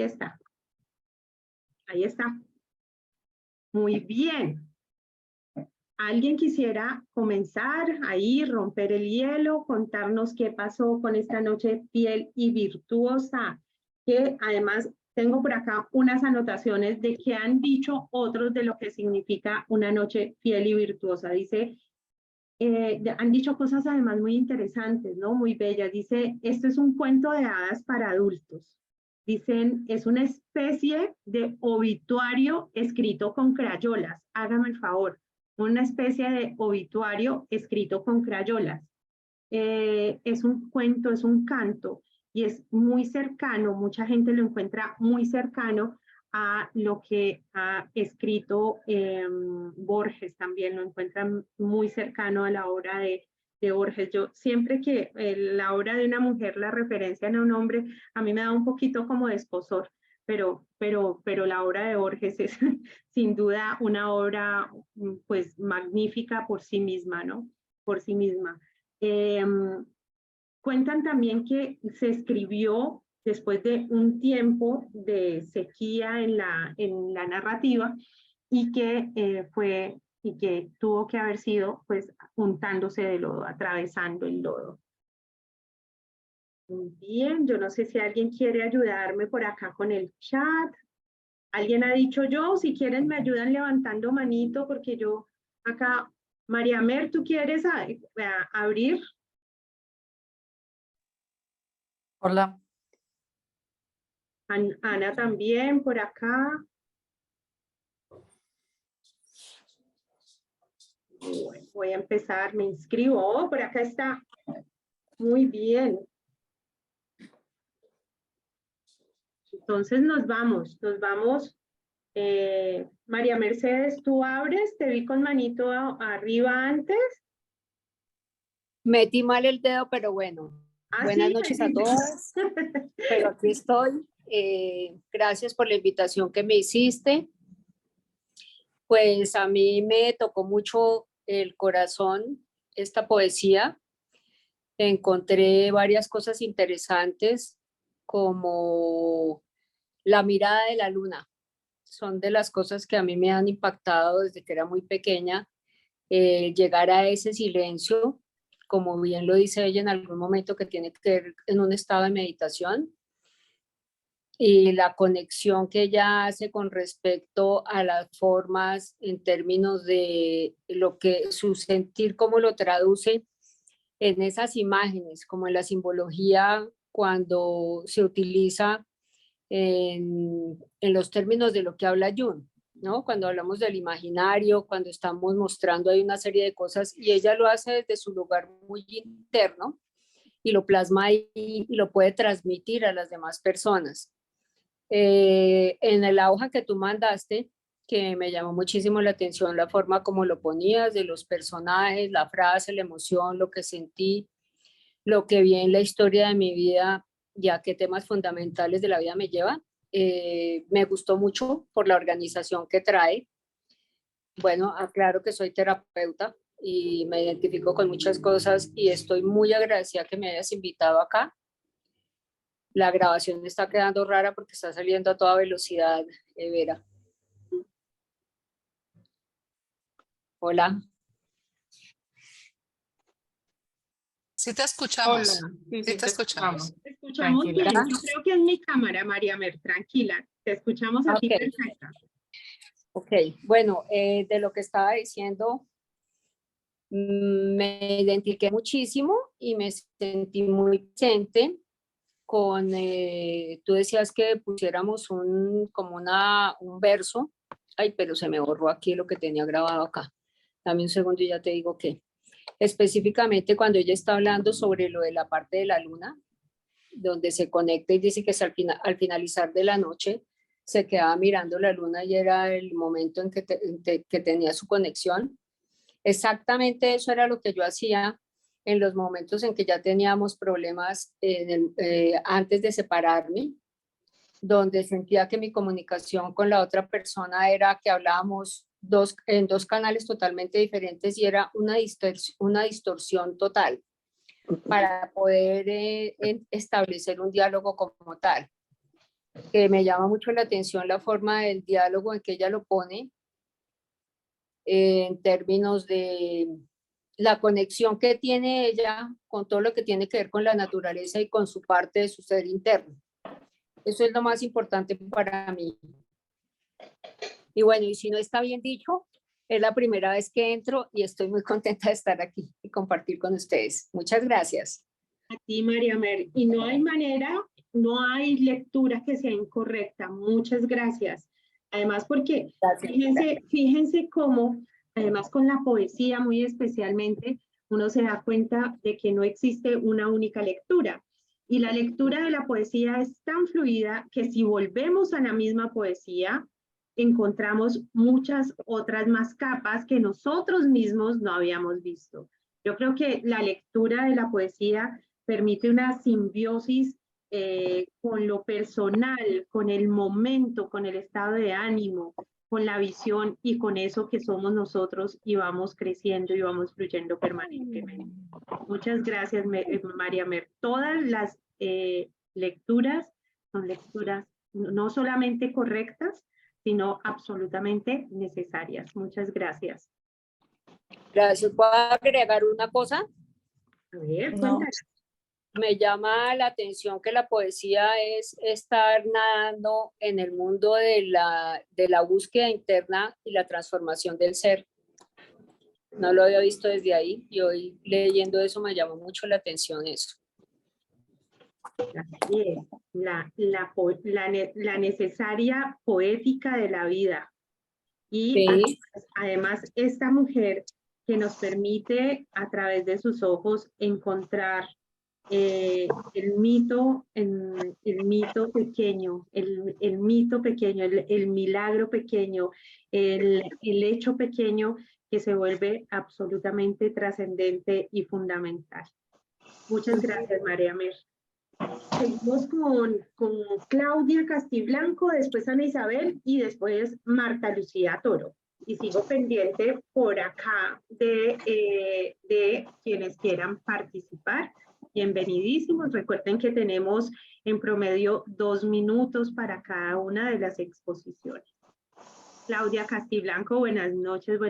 Aquí está. Ahí está. Muy bien. ¿Alguien quisiera comenzar ahí, romper el hielo, contarnos qué pasó con esta noche fiel y virtuosa? Que además tengo por acá unas anotaciones de qué han dicho otros de lo que significa una noche fiel y virtuosa. Dice, han dicho cosas además muy interesantes, ¿no? Muy bellas. Dice, esto es un cuento de hadas para adultos. Dicen, es una especie de obituario escrito con crayolas. Hágame el favor, una especie de obituario escrito con crayolas. Es un cuento, es un canto y es muy cercano, mucha gente lo encuentra muy cercano a lo que ha escrito Borges, también lo encuentran muy cercano a la obra de Borges. Yo siempre que la obra de una mujer la referencian a un hombre, a mí me da un poquito como de escozor, pero la obra de Borges es sin duda una obra pues magnífica por sí misma, ¿no? Por sí misma. Eh, Cuentan también que se escribió después de un tiempo de sequía en la narrativa y que y que tuvo que haber sido pues untándose de lodo, atravesando el lodo. Muy bien, yo no sé si alguien quiere ayudarme por acá con el chat. ¿Alguien ha dicho yo? Si quieren me ayudan levantando manito porque yo acá, María Mer, ¿tú quieres abrir? Hola. Ana también por acá. Bueno, voy a empezar, me inscribo. Oh, por acá está. Muy bien. Entonces nos vamos, nos vamos. María Mercedes, tú abres, te vi con manito arriba antes. Metí mal el dedo, pero bueno. Buenas Sí, noches a todas. Pero aquí estoy. Gracias por la invitación que me hiciste. Pues a mí me tocó mucho el corazón esta poesía. Encontré varias cosas interesantes como la mirada de la luna. Son de las cosas que a mí me han impactado desde que era muy pequeña. Llegar a ese silencio, como bien lo dice ella en algún momento, que tiene que ver en un estado de meditación, y la conexión que ella hace con respecto a las formas en términos de lo que su sentir, cómo lo traduce en esas imágenes, como en la simbología cuando se utiliza en los términos de lo que habla Jung, ¿no? Cuando hablamos del imaginario, cuando estamos mostrando ahí una serie de cosas y ella lo hace desde su lugar muy interno y lo plasma ahí y lo puede transmitir a las demás personas. En la hoja que tú mandaste, que me llamó muchísimo la atención la forma como lo ponías, de los personajes, la frase, la emoción, lo que sentí, lo que vi en la historia de mi vida, ya que temas fundamentales de la vida me llevan. Me gustó mucho por la organización que trae. Bueno, aclaro que soy terapeuta y me identifico con muchas cosas y estoy muy agradecida que me hayas invitado acá. La grabación está quedando rara porque está saliendo a toda velocidad, Vera. Hola. Sí te escuchamos. Hola, Sí te escuchamos. Te escuchamos bien. Yo creo que es mi cámara, María Mer, tranquila. Te escuchamos a ti perfecta. Ok, bueno, de lo que estaba diciendo, me identifiqué muchísimo y me sentí muy presente con, tú decías que pusiéramos un verso, ay, pero se me borró aquí lo que tenía grabado acá. Dame un segundo y ya te digo que específicamente cuando ella está hablando sobre lo de la parte de la luna, donde se conecta y dice que al finalizar de la noche se quedaba mirando la luna y era el momento en que tenía su conexión. Exactamente eso era lo que yo hacía en los momentos en que ya teníamos problemas antes de separarme, donde sentía que mi comunicación con la otra persona era que hablábamos en dos canales totalmente diferentes y era una distorsión total para poder establecer un diálogo como tal. que me llama mucho la atención la forma del diálogo en que ella lo pone, en términos de la conexión que tiene ella con todo lo que tiene que ver con la naturaleza y con su parte de su ser interno. Eso es lo más importante para mí. Y bueno, y si no está bien dicho, es la primera vez que entro y estoy muy contenta de estar aquí y compartir con ustedes. Muchas gracias. A ti, María Mer. Y no hay manera, no hay lectura que sea incorrecta. Muchas gracias. Además, porque Gracias. fíjense cómo, además con la poesía muy especialmente, uno se da cuenta de que no existe una única lectura. Y la lectura de la poesía es tan fluida que si volvemos a la misma poesía, encontramos muchas otras más capas que nosotros mismos no habíamos visto. Yo creo que la lectura de la poesía permite una simbiosis con lo personal, con el momento, con el estado de ánimo, con la visión y con eso que somos nosotros y vamos creciendo y vamos fluyendo permanentemente. Muchas gracias, María Mer. Todas las lecturas son lecturas no solamente correctas, sino absolutamente necesarias. Muchas gracias. Gracias. ¿Puedo agregar una cosa? A ver, No. cuéntanos. Me llama la atención que la poesía es estar nadando en el mundo de la búsqueda interna y la transformación del ser. No lo había visto desde ahí y hoy leyendo eso me llamó mucho la atención eso. Así es, la necesaria poética de la vida. Y Sí. además esta mujer que nos permite a través de sus ojos encontrar el mito pequeño, el mito pequeño, el milagro pequeño, el hecho pequeño que se vuelve absolutamente trascendente y fundamental. Muchas gracias, María Mer. Seguimos con Claudia Castiblanco, después Ana Isabel y después Marta Lucía Toro. Y sigo pendiente por acá de quienes quieran participar. Bienvenidísimos. Recuerden que tenemos en promedio 2 minutos para cada una de las exposiciones. Claudia Castiblanco, buenas noches.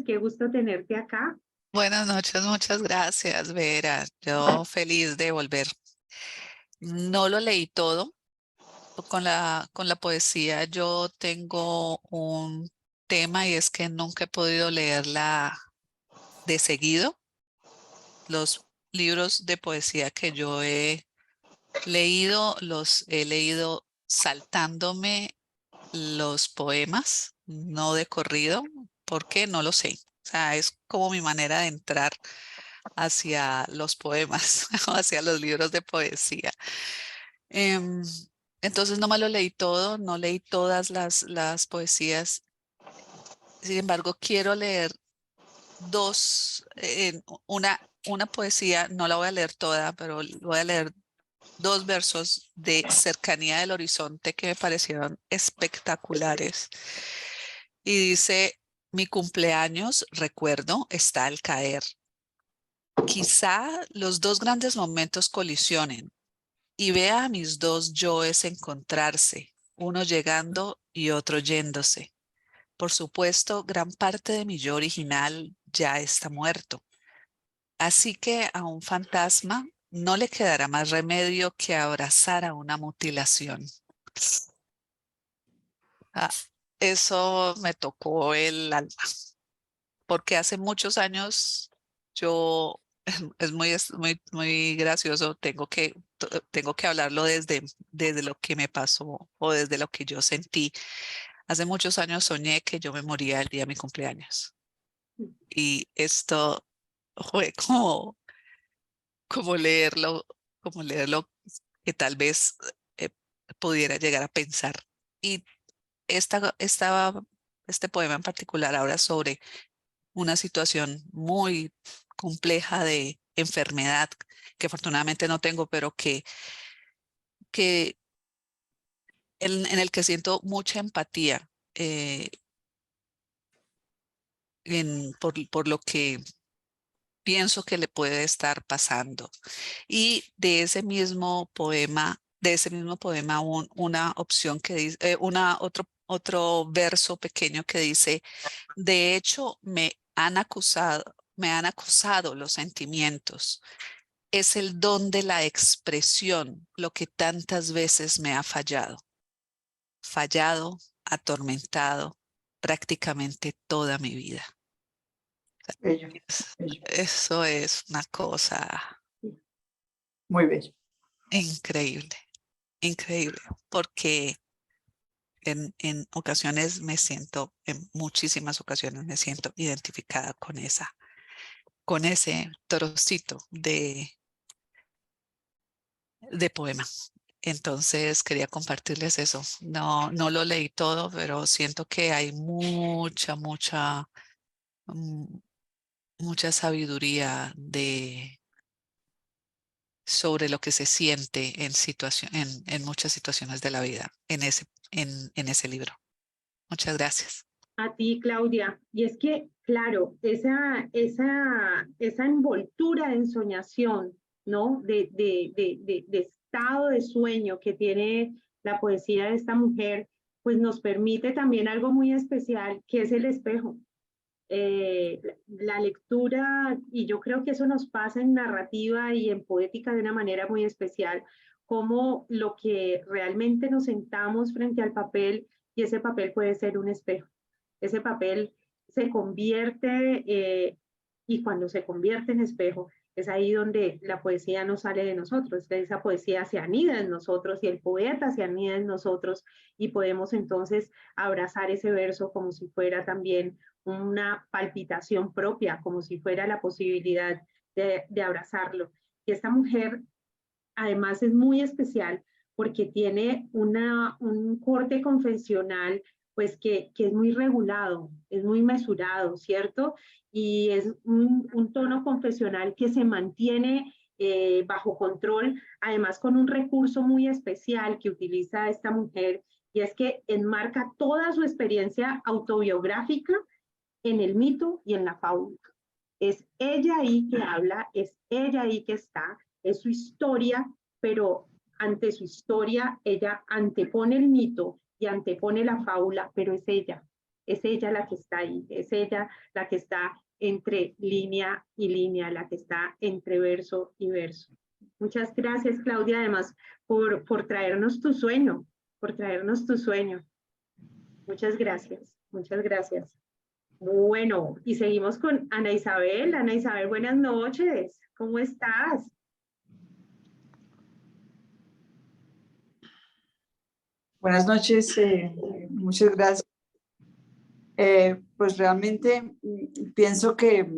Qué gusto tenerte acá. Buenas noches, muchas gracias, Vera. Yo feliz de volver. No lo leí todo. Con la poesía yo tengo un tema y es que nunca he podido leerla de seguido. Los libros de poesía que yo he leído, los he leído saltándome los poemas, no de corrido. ¿Por qué? No lo sé. O sea, es como mi manera de entrar hacia los poemas o hacia los libros de poesía. Em, entonces no me lo leí todo, no leí todas las poesías. Sin embargo, quiero leer una poesía, no la voy a leer toda, pero voy a leer 2 versos de Cercanía del Horizonte que me parecieron espectaculares. Y dice, mi cumpleaños, recuerdo, está al caer. Quizá los 2 grandes momentos colisionen y vea a mis 2 yoes encontrarse, uno llegando y otro yéndose. Por supuesto, gran parte de mi yo original ya está muerto. Así que a un fantasma no le quedará más remedio que abrazar a una mutilación. Ah, eso me tocó el alma, porque hace muchos años yo, muy gracioso, tengo que hablarlo desde lo que me pasó o desde lo que yo sentí. Hace muchos años soñé que yo me moría el día de mi cumpleaños y esto fue como leerlo, como leerlo que tal vez eh, pudiera llegar a pensar. Y este poema en particular habla sobre una situación muy compleja de enfermedad que afortunadamente no tengo, pero que en el que siento mucha empatía por lo que pienso que le puede estar pasando. Y de ese mismo poema de ese mismo poema una opción que dice, otro verso pequeño que dice, de hecho me han acosado los sentimientos. Es el don de la expresión lo que tantas veces me ha fallado, atormentado prácticamente toda mi vida. Bello, bello. Eso es una cosa Muy bello. increíble, increíble, porque en ocasiones en muchísimas ocasiones me siento identificada con ese trocito de poema. Entonces quería compartirles eso. No lo leí todo, pero siento que hay mm, mucha sabiduría sobre lo que se siente en muchas situaciones de la vida en ese libro. Muchas gracias. A ti, Claudia. Y es que, claro, esa envoltura de ensoñación, ¿no? De estado de sueño que tiene la poesía de esta mujer, pues nos permite también algo muy especial, que es el espejo. La lectura, y yo creo que eso nos pasa en narrativa y en poética de una manera muy especial, como lo que realmente nos sentamos frente al papel y ese papel puede ser un espejo. Ese papel se convierte y cuando se convierte en espejo, es ahí donde la poesía no sale de nosotros, esa poesía se anida en nosotros y el poeta se anida en nosotros y podemos entonces abrazar ese verso como si fuera también una palpitación propia, como si fuera la posibilidad de abrazarlo. Y esta mujer además es muy especial porque tiene un corte confesional pues que es muy regulado, es muy mesurado, ¿cierto? Y es un tono confesional que se mantiene bajo control, además con un recurso muy especial que utiliza esta mujer, y es que enmarca toda su experiencia autobiográfica en el mito y en la fábula. Es ella ahí que habla, es ella ahí que está, es su historia, pero ante su historia ella antepone el mito y antepone la fábula, pero es ella la que está ahí, es ella la que está entre línea y línea, la que está entre verso y verso. Muchas gracias, Claudia, además, por traernos tu sueño, por traernos tu sueño. Muchas gracias, muchas gracias. Bueno, y seguimos con Ana Isabel. Ana Isabel, buenas noches. ¿Cómo estás? Buenas noches, muchas gracias. Pues realmente pienso que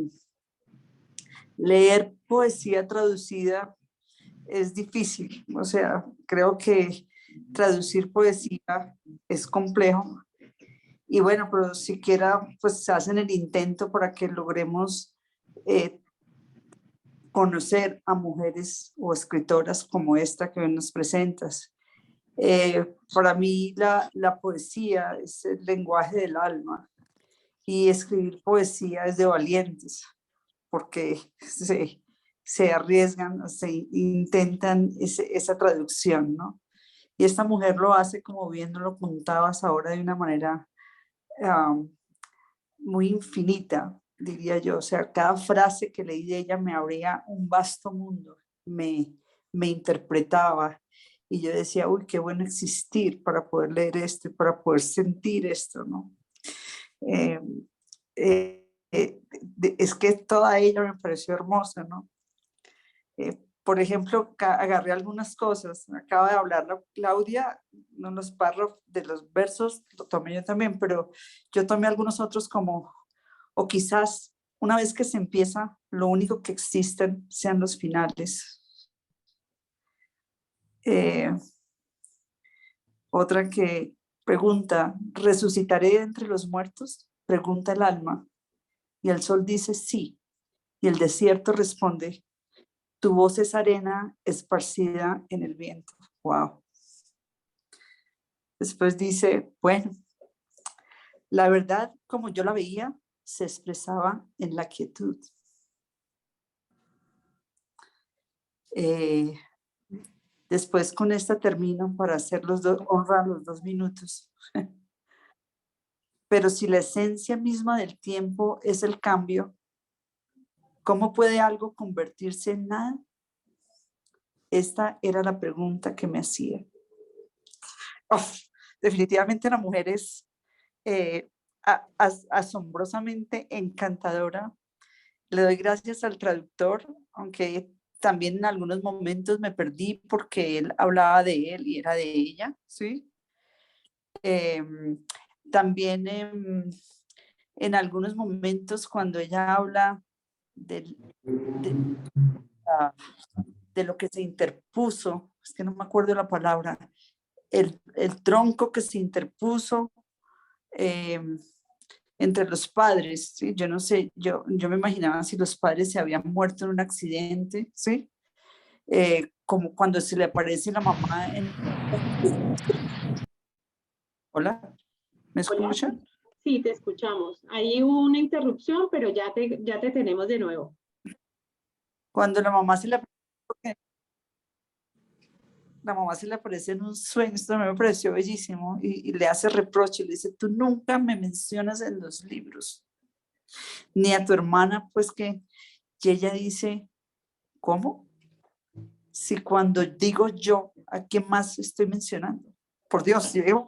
leer poesía traducida es difícil. O sea, creo que traducir poesía es complejo. Y bueno, pero siquiera pues hacen el intento para que logremos conocer a mujeres o escritoras como esta que hoy nos presentas. Para mí la poesía es el lenguaje del alma y escribir poesía es de valientes porque se arriesgan, se intentan esa traducción, ¿no? Y esta mujer lo hace, como bien lo contabas ahora, de una manera muy infinita, diría yo. O sea, cada frase que leí de ella me abría un vasto mundo, me interpretaba. Y yo decía, uy, qué bueno existir para poder leer esto y para poder sentir esto, ¿no? Es que toda ella me pareció hermosa, ¿no? Por ejemplo, agarré algunas cosas. Acaba de hablar la Claudia, unos párrafos de los versos, lo tomé yo también, pero yo tomé algunos otros como, o quizás una vez que se empieza, lo único que existen sean los finales. Otra que pregunta, ¿resucitaré entre los muertos? Pregunta el alma. Y el sol dice sí. Y el desierto responde, tu voz es arena esparcida en el viento. Wow. Después dice, bueno, la verdad como yo la veía se expresaba en la quietud. Después con esta termino para hacer honrar los 2 minutos. Pero si la esencia misma del tiempo es el cambio, ¿cómo puede algo convertirse en nada? Esta era la pregunta que me hacía. Definitivamente la mujer es asombrosamente encantadora. Le doy gracias al traductor, aunque también en algunos momentos me perdí porque él hablaba de él y era de ella, ¿sí? También en algunos momentos cuando ella habla de lo que se interpuso, es que no me acuerdo la palabra, el tronco que se interpuso entre los padres, ¿sí? Yo no sé, yo me imaginaba si los padres se habían muerto en un accidente, ¿sí? Como cuando se le aparece la mamá en... Hola, ¿me escuchan? Sí, te escuchamos. Ahí hubo una interrupción, pero ya te tenemos de nuevo. Cuando la mamá se le aparece en un sueño, esto me pareció bellísimo, y le hace reproche, le dice, tú nunca me mencionas en los libros, ni a tu hermana, pues que, y ella dice, ¿cómo? Si cuando digo yo, ¿a quién más estoy mencionando? Por Dios, yo digo,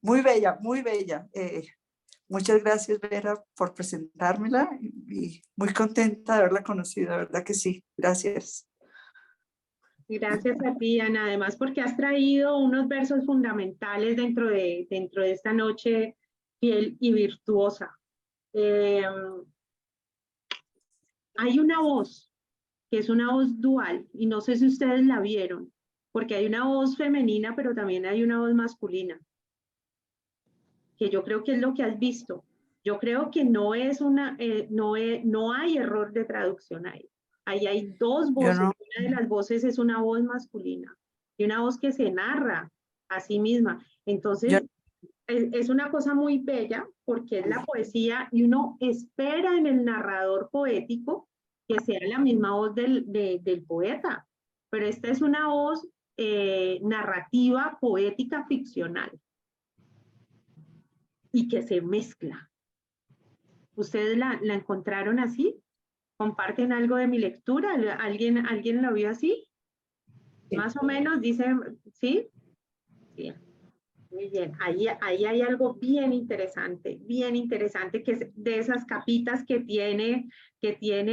muy bella, muy bella. Muchas gracias, Vera, por presentármela y muy contenta de haberla conocido, de verdad que sí. Gracias. Gracias a ti, Ana, además porque has traído unos versos fundamentales dentro de esta noche fiel y virtuosa. Hay una voz, que es una voz dual, y no sé si ustedes la vieron, porque hay una voz femenina, pero también hay una voz masculina, que yo creo que es lo que has visto. Yo creo que no hay error de traducción ahí. Ahí hay dos voces. No. Una de las voces es una voz masculina y una voz que se narra a sí misma. Entonces, es una cosa muy bella porque es la poesía y uno espera en el narrador poético que sea la misma voz del poeta. Pero esta es una voz narrativa, poética, ficcional y que se mezcla. ¿Ustedes la encontraron así? ¿Comparten algo de mi lectura? ¿Alguien lo vio así? Sí. Más o menos, dicen, ¿sí? Sí. Muy bien. Ahí hay algo bien interesante, que es de esas capitas que tiene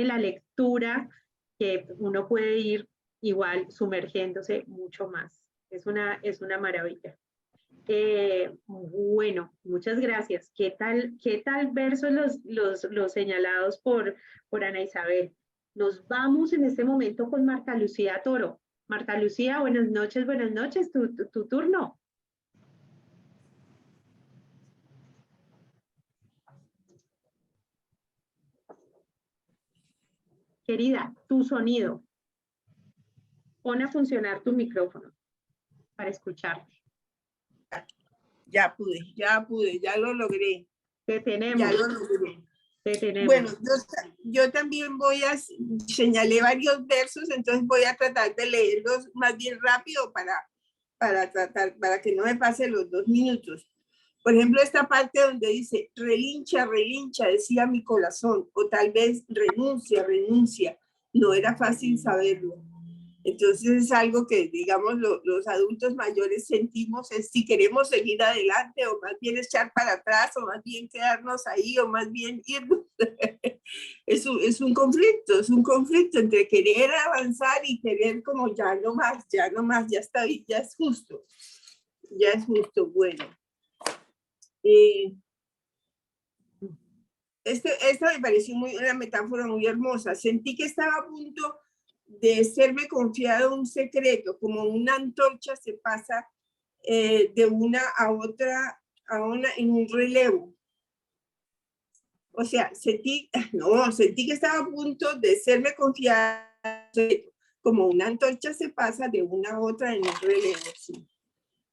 la lectura, que uno puede ir igual sumergiéndose mucho más. Es una maravilla. Bueno, muchas gracias. ¿Qué tal versos los señalados por Ana Isabel? Nos vamos en este momento con Marta Lucía Toro. Marta Lucía, buenas noches, tu turno. Querida, tu sonido. Pon a funcionar tu micrófono para escucharte. Ya pude, ya lo logré. Te tenemos. Ya lo logré. Te tenemos. Bueno, yo también señalé varios versos, entonces voy a tratar de leerlos más bien rápido para que no me pase los 2 minutos. Por ejemplo, esta parte donde dice, relincha, relincha, decía mi corazón, o tal vez renuncia, renuncia. No era fácil saberlo. Entonces es algo que, digamos, los adultos mayores sentimos, es si queremos seguir adelante o más bien echar para atrás o más bien quedarnos ahí o más bien irnos. es un conflicto entre querer avanzar y querer como ya no más, ya está bien, ya es justo. Bueno. Esto me pareció una metáfora muy hermosa. Sentí que estaba a punto de serme confiado un secreto, como una antorcha se pasa de una a otra en un relevo. O sea, sentí que estaba a punto de serme confiado, como una antorcha se pasa de una a otra en un relevo. Sí.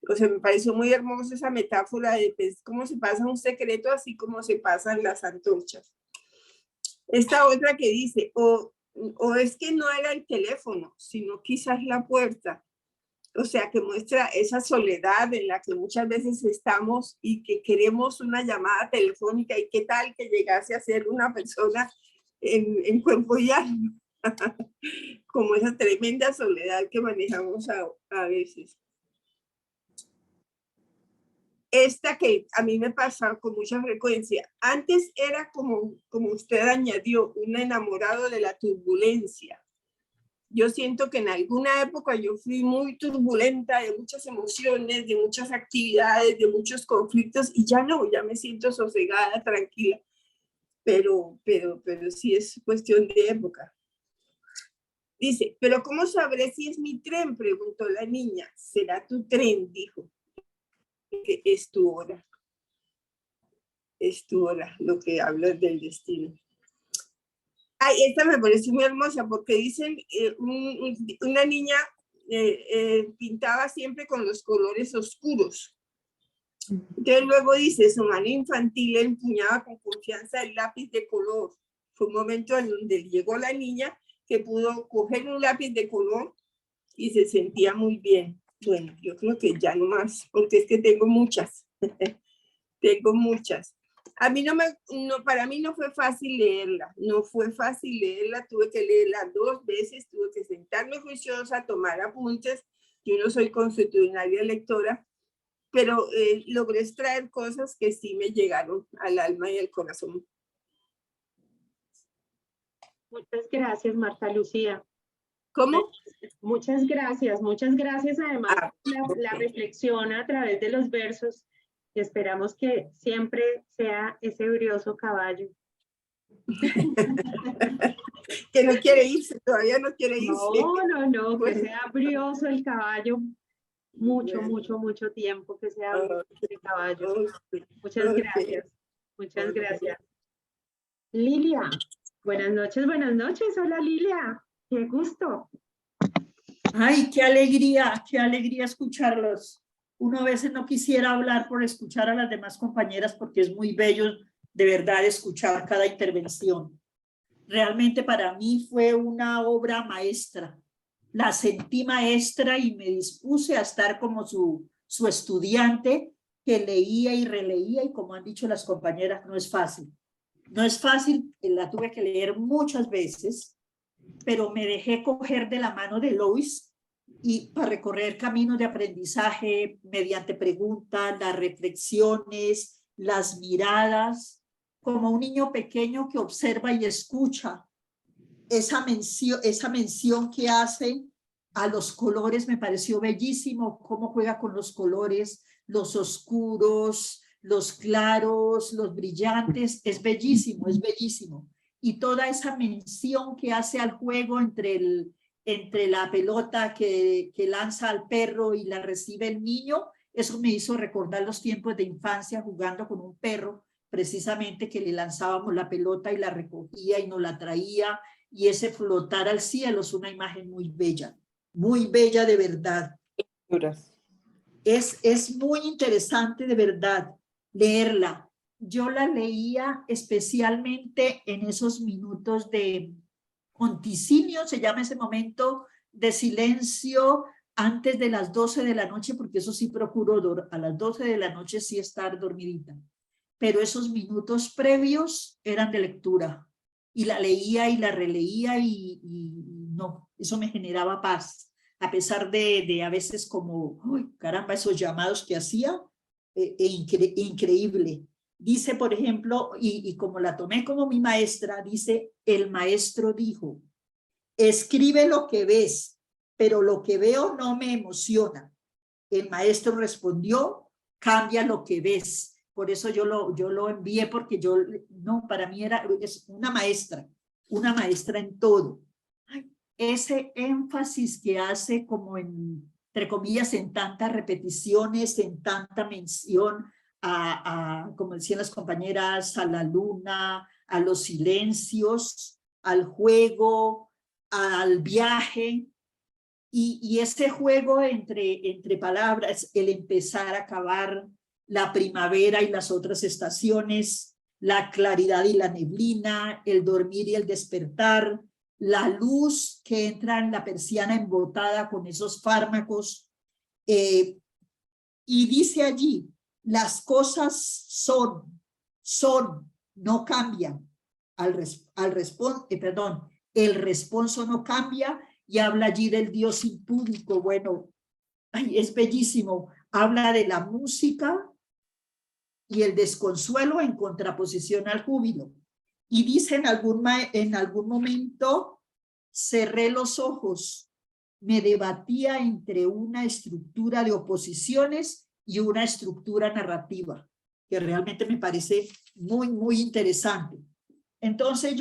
O sea, me pareció muy hermosa esa metáfora de pues, cómo se pasa un secreto, así como se pasan las antorchas. Esta otra que dice, o es que no era el teléfono, sino quizás la puerta. O sea, que muestra esa soledad en la que muchas veces estamos y que queremos una llamada telefónica y qué tal que llegase a ser una persona en cuerpo y alma. Como esa tremenda soledad que manejamos a veces. Esta que a mí me pasa con mucha frecuencia. Antes era como usted añadió, un enamorado de la turbulencia. Yo siento que en alguna época yo fui muy turbulenta, de muchas emociones, de muchas actividades, de muchos conflictos, y ya no, ya me siento sosegada, tranquila. Pero sí es cuestión de época. Dice, ¿pero cómo sabré si es mi tren?, preguntó la niña. Será tu tren, dijo. Es tu hora. Es tu hora, lo que habla del destino. Ay, esta me pareció muy hermosa porque dicen, una niña pintaba siempre con los colores oscuros. Entonces luego dice, su mano infantil empuñaba con confianza el lápiz de color. Fue un momento en donde llegó la niña que pudo coger un lápiz de color y se sentía muy bien. Bueno, yo creo que ya no más, porque es que tengo muchas. Tengo muchas. A mí para mí no fue fácil leerla, no fue fácil leerla, tuve que leerla 2 veces, tuve que sentarme juiciosa, tomar apuntes. Yo no soy consuetudinaria lectora, pero logré extraer cosas que sí me llegaron al alma y al corazón. Muchas gracias, Marta Lucía. ¿Cómo? Muchas gracias además por la Ok. reflexión a través de los versos. Y esperamos que siempre sea ese brioso caballo. Que no quiere irse, todavía no quiere irse. No, que sea brioso el caballo. Mucho, Bueno. mucho tiempo que sea brioso el caballo. Ok. Muchas gracias. Muchas gracias. Lilia, buenas noches. Hola, Lilia. Qué gusto. Ay, qué alegría escucharlos. Uno a veces no quisiera hablar por escuchar a las demás compañeras porque es muy bello de verdad escuchar cada intervención. Realmente para mí fue una obra maestra. La sentí maestra y me dispuse a estar como su estudiante que leía y releía, y como han dicho las compañeras, no es fácil. No es fácil, la tuve que leer muchas veces, pero me dejé coger de la mano de Lois y para recorrer caminos de aprendizaje mediante preguntas, las reflexiones, las miradas, como un niño pequeño que observa y escucha. Esa mención que hace a los colores me pareció bellísimo, cómo juega con los colores, los oscuros, los claros, los brillantes, es bellísimo, es bellísimo. Y toda esa mención que hace al juego entre la pelota que lanza al perro y la recibe el niño, eso me hizo recordar los tiempos de infancia jugando con un perro, precisamente que le lanzábamos la pelota y la recogía y nos la traía, y ese flotar al cielo es una imagen muy bella de verdad. Es muy interesante de verdad leerla. Yo la leía especialmente en esos minutos de conticinio, se llama ese momento de silencio antes de las 12 de la noche, porque eso sí procuro a las 12 de la noche sí estar dormidita. Pero esos minutos previos eran de lectura. Y la leía y la releía y no, eso me generaba paz. A pesar de a veces como, uy, caramba, esos llamados que hacía, increíble. Dice, por ejemplo, y como la tomé como mi maestra, dice, el maestro dijo, escribe lo que ves, pero lo que veo no me emociona. El maestro respondió, cambia lo que ves. Por eso yo lo envié, porque no, para mí es una maestra en todo. Ese énfasis que hace como entre comillas, en tantas repeticiones, en tanta mención como decían las compañeras, a la luna, a los silencios, al juego, al viaje, y ese juego entre palabras, el empezar, acabar, la primavera y las otras estaciones, la claridad y la neblina, el dormir y el despertar, la luz que entra en la persiana embotada con esos fármacos. Y dice allí, las cosas son, no cambian. El responso no cambia, y habla allí del Dios impúdico. Bueno, ay, es bellísimo. Habla de la música y el desconsuelo en contraposición al júbilo. Y dice en algún momento, cerré los ojos, me debatía entre una estructura de oposiciones y una estructura narrativa, que realmente me parece muy, muy interesante. Entonces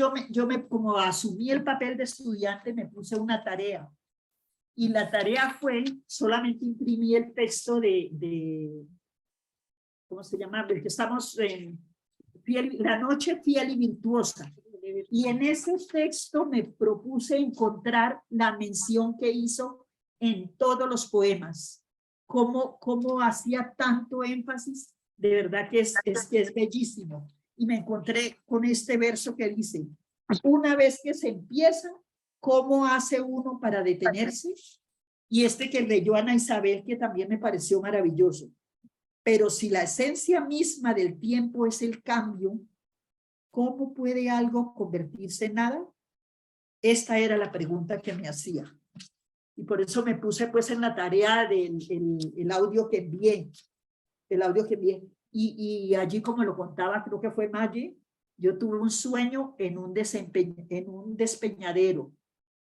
como asumí el papel de estudiante, me puse una tarea. Y la tarea fue, solamente imprimí el texto ¿cómo se llama? El que estamos en La noche fiel y virtuosa. Y en ese texto me propuse encontrar la mención que hizo en todos los poemas. Cómo hacía tanto énfasis, de verdad que es bellísimo. Y me encontré con este verso que dice, una vez que se empieza, ¿cómo hace uno para detenerse? Y este que leyó Ana Isabel, que también me pareció maravilloso. Pero si la esencia misma del tiempo es el cambio, ¿cómo puede algo convertirse en nada? Esta era la pregunta que me hacía. Y por eso me puse pues en la tarea del el audio que envié. El audio que envié. Y allí, como lo contaba, creo que fue Maggie, yo tuve un sueño en un despeñadero.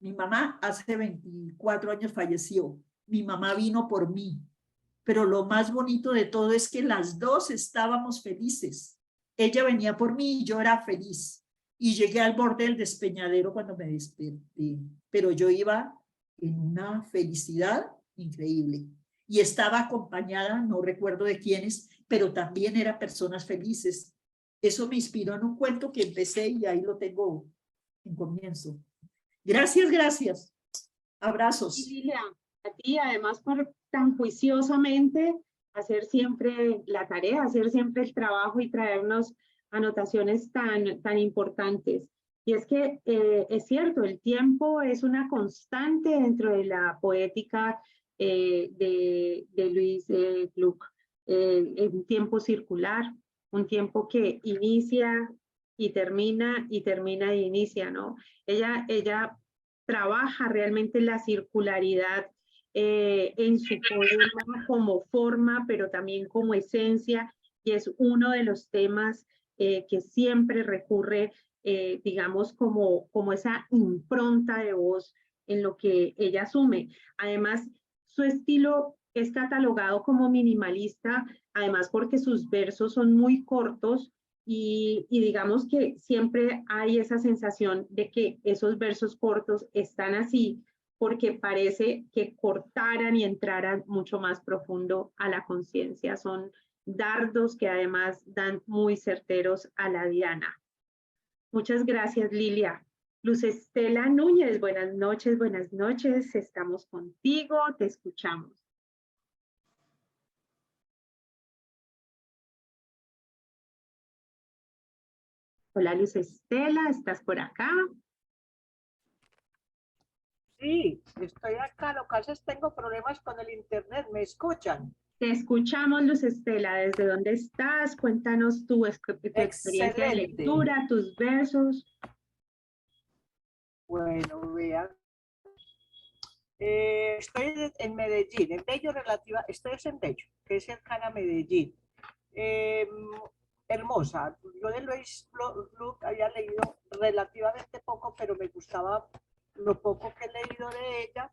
Mi mamá hace 24 años falleció. Mi mamá vino por mí. Pero lo más bonito de todo es que las dos estábamos felices. Ella venía por mí y yo era feliz. Y llegué al borde del despeñadero cuando me desperté. Pero yo iba en una felicidad increíble. Y estaba acompañada, no recuerdo de quiénes, pero también eran personas felices. Eso me inspiró en un cuento que empecé y ahí lo tengo en comienzo. Gracias, gracias. Abrazos. Y Lilia, a ti además por tan juiciosamente hacer siempre la tarea, hacer siempre el trabajo y traernos anotaciones tan importantes. Y es que es cierto, el tiempo es una constante dentro de la poética de Louise Gluck. Un tiempo circular, un tiempo que inicia y termina e inicia, ¿no? Ella trabaja realmente la circularidad en su poema como forma, pero también como esencia, y es uno de los temas que siempre recurre, digamos, como esa impronta de voz en lo que ella asume. Además, su estilo es catalogado como minimalista, además porque sus versos son muy cortos, y digamos que siempre hay esa sensación de que esos versos cortos están así porque parece que cortaran y entraran mucho más profundo a la conciencia. Son dardos que además dan muy certeros a la diana. Muchas gracias, Lilia. Luz Estela Núñez, buenas noches, estamos contigo, te escuchamos. Hola, Luz Estela, ¿estás por acá? Sí, estoy acá. Lo que pasa es que tengo problemas con el internet. ¿Me escuchan? Te escuchamos, Luz Estela. ¿Desde dónde estás? Cuéntanos tu experiencia de lectura, tus versos. Bueno, vean. Estoy en Medellín, en Bello relativa. Estoy en Bello, que es cercana a Medellín. Hermosa. Yo de Louise Gluck había leído relativamente poco, pero me gustaba lo poco que he leído de ella.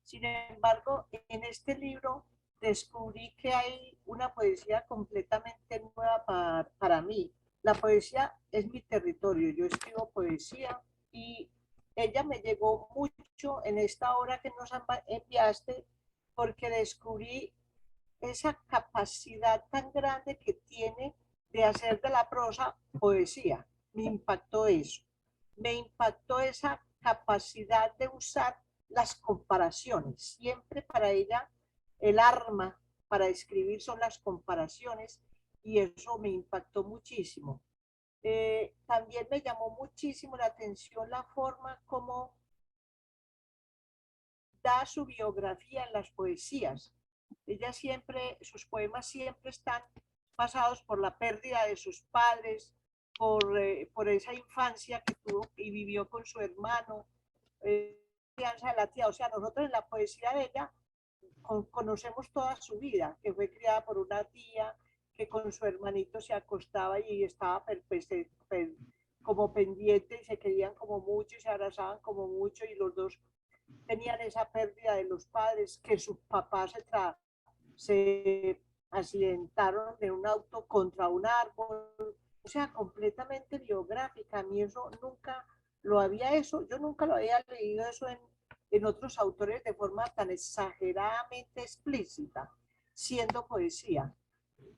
Sin embargo, en este libro descubrí que hay una poesía completamente nueva para mí. La poesía es mi territorio, yo escribo poesía y ella me llegó mucho en esta obra que nos enviaste porque descubrí esa capacidad tan grande que tiene de hacer de la prosa poesía. Me impactó eso. Me impactó esa capacidad de usar las comparaciones. Siempre para ella el arma para escribir son las comparaciones y eso me impactó muchísimo. También me llamó muchísimo la atención la forma como da su biografía en las poesías. Ella siempre, sus poemas siempre están pasados por la pérdida de sus padres, por esa infancia que tuvo y vivió con su hermano, crianza de la tía. O sea, nosotros en la poesía de ella conocemos toda su vida, que fue criada por una tía, que con su hermanito se acostaba y estaba como pendiente y se querían como mucho y se abrazaban como mucho y los dos tenían esa pérdida de los padres, que sus papás se accidentaron de un auto contra un árbol, o sea, completamente biográfica. A mí eso nunca yo nunca lo había leído eso en otros autores de forma tan exageradamente explícita, siendo poesía.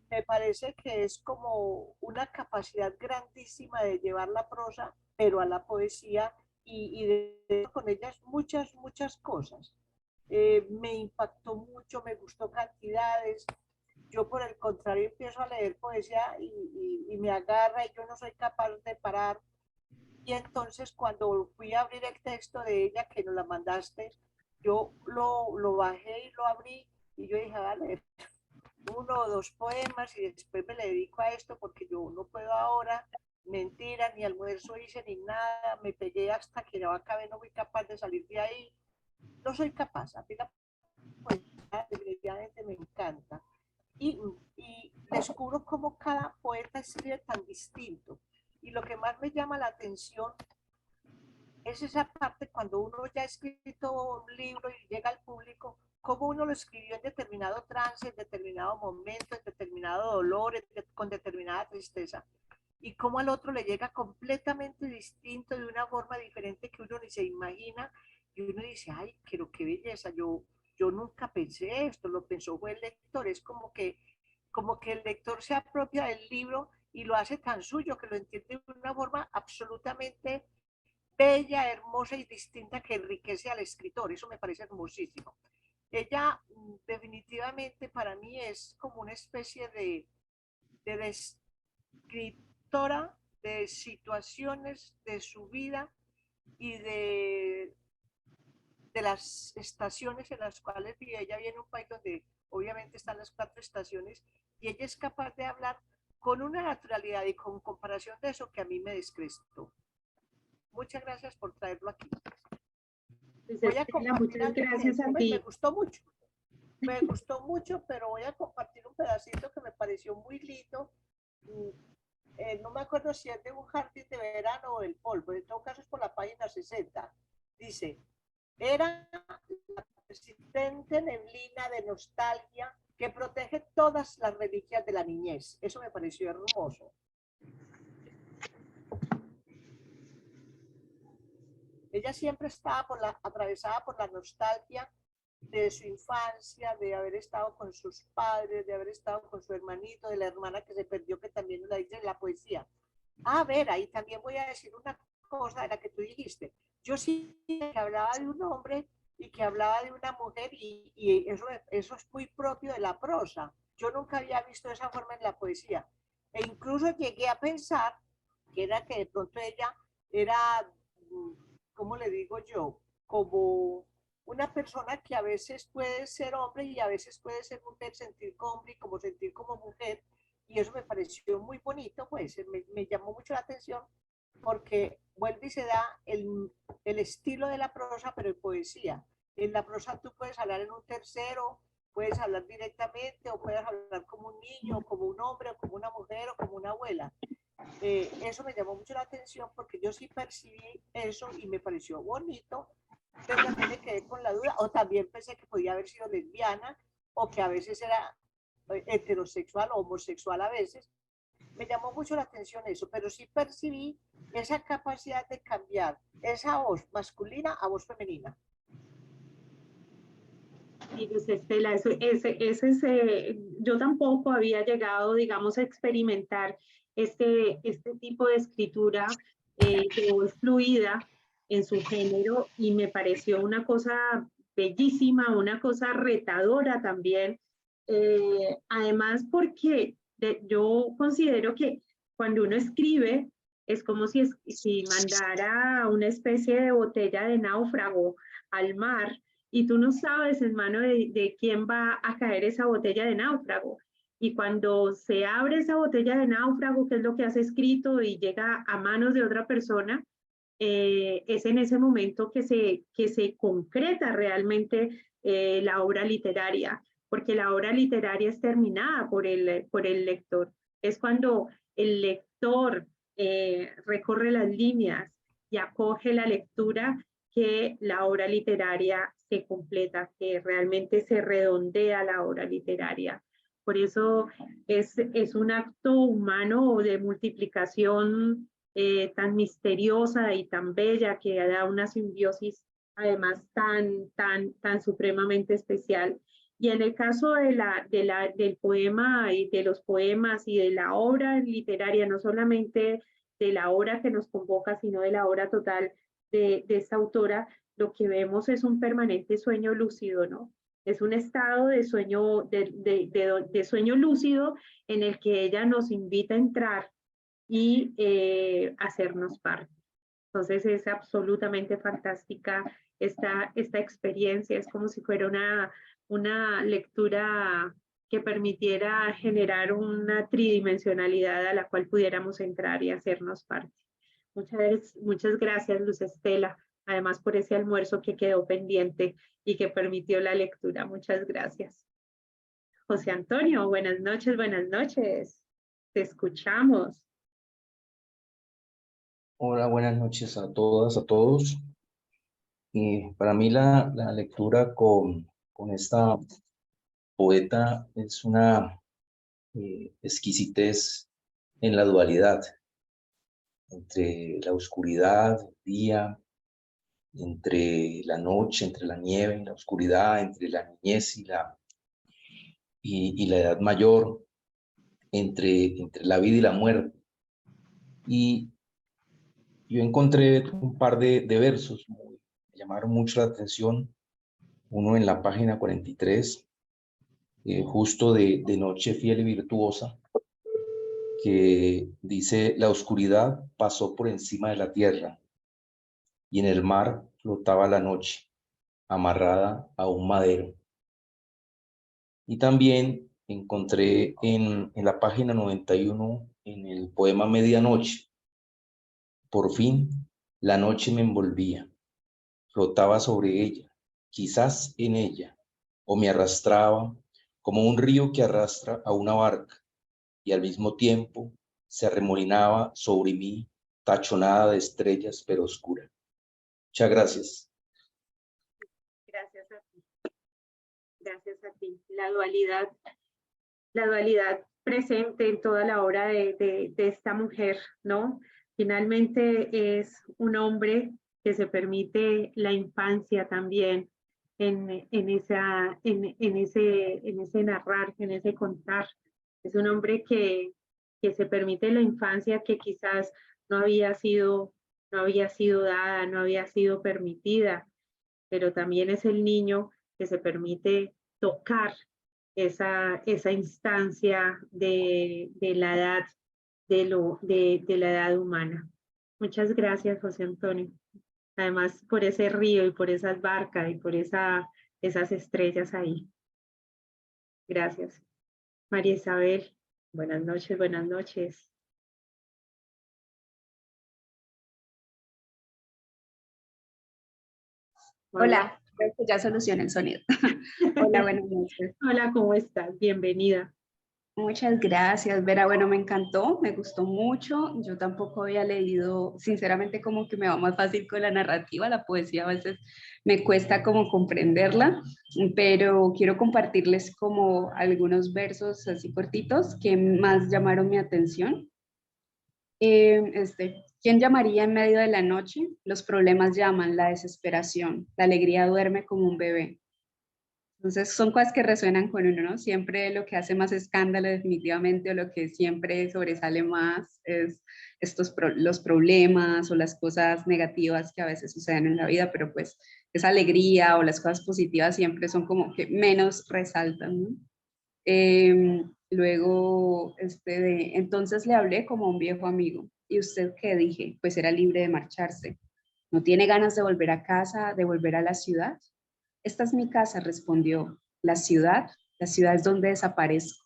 Me parece que es como una capacidad grandísima de llevar la prosa, pero a la poesía y de con ellas muchas cosas. Me impactó mucho, me gustó cantidades. Yo por el contrario empiezo a leer poesía y me agarra y yo no soy capaz de parar. Y entonces cuando fui a abrir el texto de ella que nos la mandaste, yo lo bajé y lo abrí y yo dije, vale, 1 o 2 poemas y después me le dedico a esto porque yo no puedo ahora, mentira, ni almuerzo hice ni nada, me pegué hasta que ya acabé, no fui capaz de salir de ahí, no soy capaz, a mí la poesía definitivamente me encanta. Y descubro cómo cada poeta escribe tan distinto. Y lo que más me llama la atención es esa parte cuando uno ya ha escrito un libro y llega al público, cómo uno lo escribió en determinado trance, en determinado momento, en determinado dolor, con determinada tristeza, y cómo al otro le llega completamente distinto, de una forma diferente que uno ni se imagina, y uno dice, ay, pero qué belleza, yo nunca pensé esto, lo pensó fue el lector. Es como que el lector se apropia del libro y lo hace tan suyo, que lo entiende de una forma absolutamente bella, hermosa y distinta, que enriquece al escritor. Eso me parece hermosísimo. Ella definitivamente para mí es como una especie de descriptora de situaciones de su vida y de las estaciones en las cuales vive. Ella viene de un país donde obviamente están las 4 estaciones y ella es capaz de hablar con una naturalidad y con comparación de eso que a mí me descrestó. Muchas gracias por traerlo aquí. Pues voy a Estela, compartir muchas gracias a ti. Me gustó mucho, pero voy a compartir un pedacito que me pareció muy lindo. No me acuerdo si es de un jardín de verano o el polvo, en todo caso es por la página 60. Dice, era la persistente neblina de nostalgia que protege todas las reliquias de la niñez. Eso me pareció hermoso. Ella siempre estaba atravesada por la nostalgia de su infancia, de haber estado con sus padres, de haber estado con su hermanito, de la hermana que se perdió, que también la dice en la poesía. A ver, ahí también voy a decir una cosa de la que tú dijiste. Yo sí que hablaba de un hombre y que hablaba de una mujer y eso es muy propio de la prosa. Yo nunca había visto esa forma en la poesía. E incluso llegué a pensar que era que de pronto ella era, ¿cómo le digo yo? Como una persona que a veces puede ser hombre y a veces puede ser mujer, sentir como hombre y como sentir como mujer. Y eso me pareció muy bonito, pues me llamó mucho la atención porque vuelve y se da el estilo de la prosa, pero en poesía. En la prosa tú puedes hablar en un tercero, puedes hablar directamente o puedes hablar como un niño, como un hombre, o como una mujer o como una abuela. Eso me llamó mucho la atención porque yo sí percibí eso y me pareció bonito, pero también me quedé con la duda, o también pensé que podía haber sido lesbiana o que a veces era heterosexual o homosexual a veces. Me llamó mucho la atención eso, pero sí percibí esa capacidad de cambiar esa voz masculina a voz femenina. Y pues Estela, yo tampoco había llegado, digamos, a experimentar este tipo de escritura de voz fluida en su género y me pareció una cosa bellísima, una cosa retadora también. Además, porque yo considero que cuando uno escribe, Es como si mandara una especie de botella de náufrago al mar y tú no sabes en mano de quién va a caer esa botella de náufrago. Y cuando se abre esa botella de náufrago, que es lo que has escrito y llega a manos de otra persona, es en ese momento que se concreta realmente la obra literaria, porque la obra literaria es terminada por el lector. Es cuando el lector recorre las líneas y acoge la lectura que la obra literaria se completa, que realmente se redondea la obra literaria. Por eso es un acto humano de multiplicación tan misteriosa y tan bella que da una simbiosis además tan supremamente especial. Y en el caso del poema y de los poemas y de la obra literaria, no solamente de la obra que nos convoca, sino de la obra total de esta autora, lo que vemos es un permanente sueño lúcido, ¿no? Es un estado de sueño lúcido en el que ella nos invita a entrar y hacernos parte. Entonces es absolutamente fantástica esta experiencia, es como si fuera una lectura que permitiera generar una tridimensionalidad a la cual pudiéramos entrar y hacernos parte. Muchas gracias, Luz Estela, además por ese almuerzo que quedó pendiente y que permitió la lectura. Muchas gracias. José Antonio, buenas noches, buenas noches. Te escuchamos. Hola, buenas noches a todas, a todos. Para mí la lectura con esta poeta es una exquisitez en la dualidad entre la oscuridad, el día, entre la noche, entre la nieve y la oscuridad, entre la niñez y la edad mayor, entre la vida y la muerte. Y yo encontré un par de versos me llamaron mucho la atención. Uno en la página 43, justo de Noche fiel y virtuosa, que dice: la oscuridad pasó por encima de la tierra y en el mar flotaba la noche, amarrada a un madero. Y también encontré en la página 91, en el poema Medianoche: por fin la noche me envolvía, flotaba sobre ella, quizás en ella, o me arrastraba como un río que arrastra a una barca, y al mismo tiempo se arremolinaba sobre mí, tachonada de estrellas pero oscura. Muchas gracias. Gracias a ti. Gracias a ti. La dualidad presente en toda la obra de esta mujer, ¿no? Finalmente es un hombre que se permite la infancia también en ese narrar, en ese contar. Es un hombre que se permite la infancia que quizás no había sido dada, no había sido permitida, pero también es el niño que se permite tocar esa instancia de la edad, de la edad humana. Muchas gracias, José Antonio. Además, por ese río y por esas barcas y por esas estrellas ahí. Gracias. María Isabel, buenas noches, buenas noches. Hola, creo que ya solucioné el sonido. Hola, buenas noches. Hola, ¿cómo estás? Bienvenida. Muchas gracias, Vera. Bueno, me encantó, me gustó mucho. Yo tampoco había leído, sinceramente, como que me va más fácil con la narrativa. La poesía a veces me cuesta como comprenderla, pero quiero compartirles como algunos versos así cortitos que más llamaron mi atención. ¿Quién llamaría en medio de la noche? Los problemas llaman, la desesperación, la alegría duerme como un bebé. Entonces son cosas que resuenan con uno, ¿no? Siempre lo que hace más escándalo definitivamente, o lo que siempre sobresale más es los problemas o las cosas negativas que a veces suceden en la vida, pero pues esa alegría o las cosas positivas siempre son como que menos resaltan, ¿no? Luego, entonces le hablé como a un viejo amigo. ¿Y usted qué? Dije, pues era libre de marcharse. ¿No tiene ganas de volver a casa, de volver a la ciudad? Esta es mi casa, respondió. La ciudad es donde desaparezco.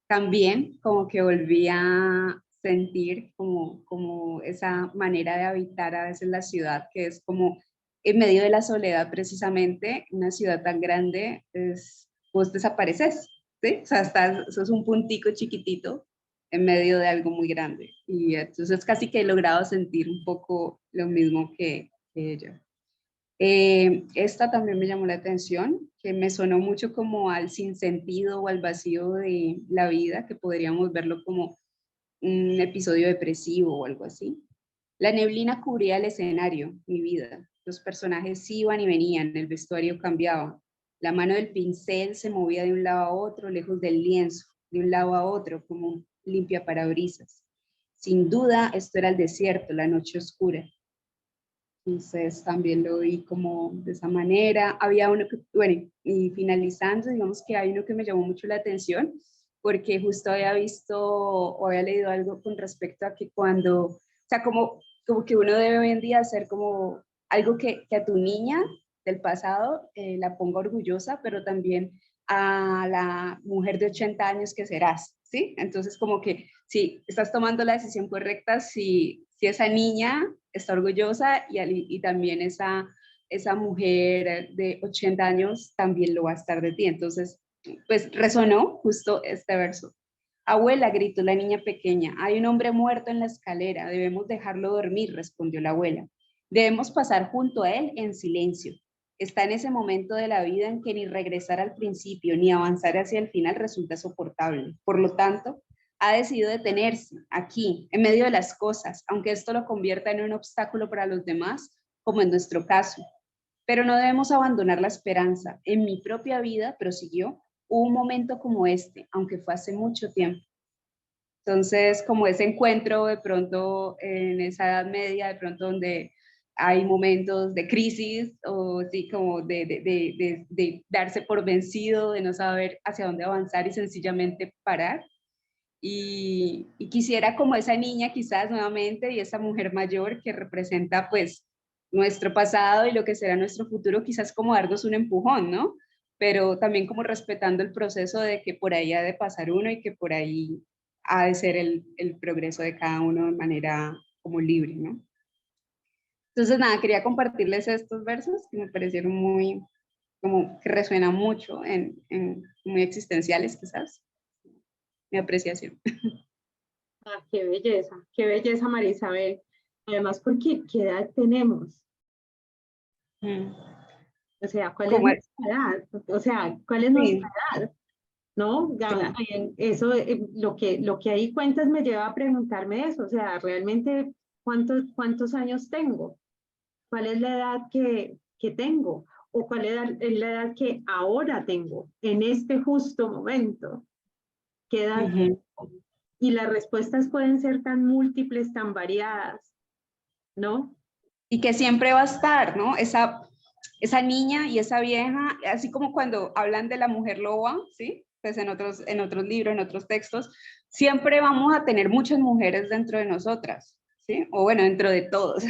También como que volví a sentir como esa manera de habitar a veces la ciudad, que es como en medio de la soledad precisamente, una ciudad tan grande, vos desapareces, ¿sí? O sea, sos un puntico chiquitito en medio de algo muy grande. Y entonces casi que he logrado sentir un poco lo mismo que ella. Esta también me llamó la atención, que me sonó mucho como al sinsentido o al vacío de la vida, que podríamos verlo como un episodio depresivo o algo así. La neblina cubría el escenario, mi vida. Los personajes iban y venían, el vestuario cambiaba. La mano del pincel se movía de un lado a otro, lejos del lienzo, de un lado a otro, como un limpiaparabrisas. Sin duda, esto era el desierto, la noche oscura. Entonces también lo vi como de esa manera. Había uno que, bueno, y finalizando, digamos que hay uno que me llamó mucho la atención, porque justo había visto o había leído algo con respecto a que cuando, o sea, como que uno debe hoy en día hacer como algo que a tu niña del pasado la ponga orgullosa, pero también a la mujer de 80 años que serás, ¿sí? Entonces como que si estás tomando la decisión correcta, si esa niña está orgullosa y también esa mujer de 80 años también lo va a estar de ti. Entonces, pues resonó justo este verso. Abuela, gritó la niña pequeña, hay un hombre muerto en la escalera, debemos dejarlo dormir, respondió la abuela. Debemos pasar junto a él en silencio. Está en ese momento de la vida en que ni regresar al principio ni avanzar hacia el final resulta soportable. Por lo tanto, ha decidido detenerse aquí, en medio de las cosas, aunque esto lo convierta en un obstáculo para los demás, como en nuestro caso. Pero no debemos abandonar la esperanza. En mi propia vida, prosiguió, hubo un momento como este, aunque fue hace mucho tiempo. Entonces, como ese encuentro de pronto en esa edad media, de pronto donde hay momentos de crisis o sí, como de darse por vencido, de no saber hacia dónde avanzar y sencillamente parar. Y quisiera como esa niña quizás nuevamente y esa mujer mayor que representa pues nuestro pasado y lo que será nuestro futuro, quizás como darnos un empujón, ¿no? Pero también como respetando el proceso de que por ahí ha de pasar uno y que por ahí ha de ser el progreso de cada uno de manera como libre, ¿no? Entonces nada, quería compartirles estos versos que me parecieron muy, como que resuenan mucho muy existenciales quizás, mi apreciación. Ah, qué belleza, María Isabel. Además, porque ¿qué edad tenemos? O sea, ¿cuál es nuestra edad? O sea, ¿cuál es nuestra edad? ¿No? Eso, lo que ahí cuentas me lleva a preguntarme eso, o sea, realmente, ¿cuántos años tengo? ¿Cuál es la edad que tengo? ¿O cuál es la edad que ahora tengo, en este justo momento? ¿Qué edad tengo? Y las respuestas pueden ser tan múltiples, tan variadas, ¿no? Y que siempre va a estar, ¿no? Esa niña y esa vieja, así como cuando hablan de la mujer loba, ¿sí? Pues en otros libros, en otros textos, siempre vamos a tener muchas mujeres dentro de nosotras, ¿sí? O bueno, dentro de todos.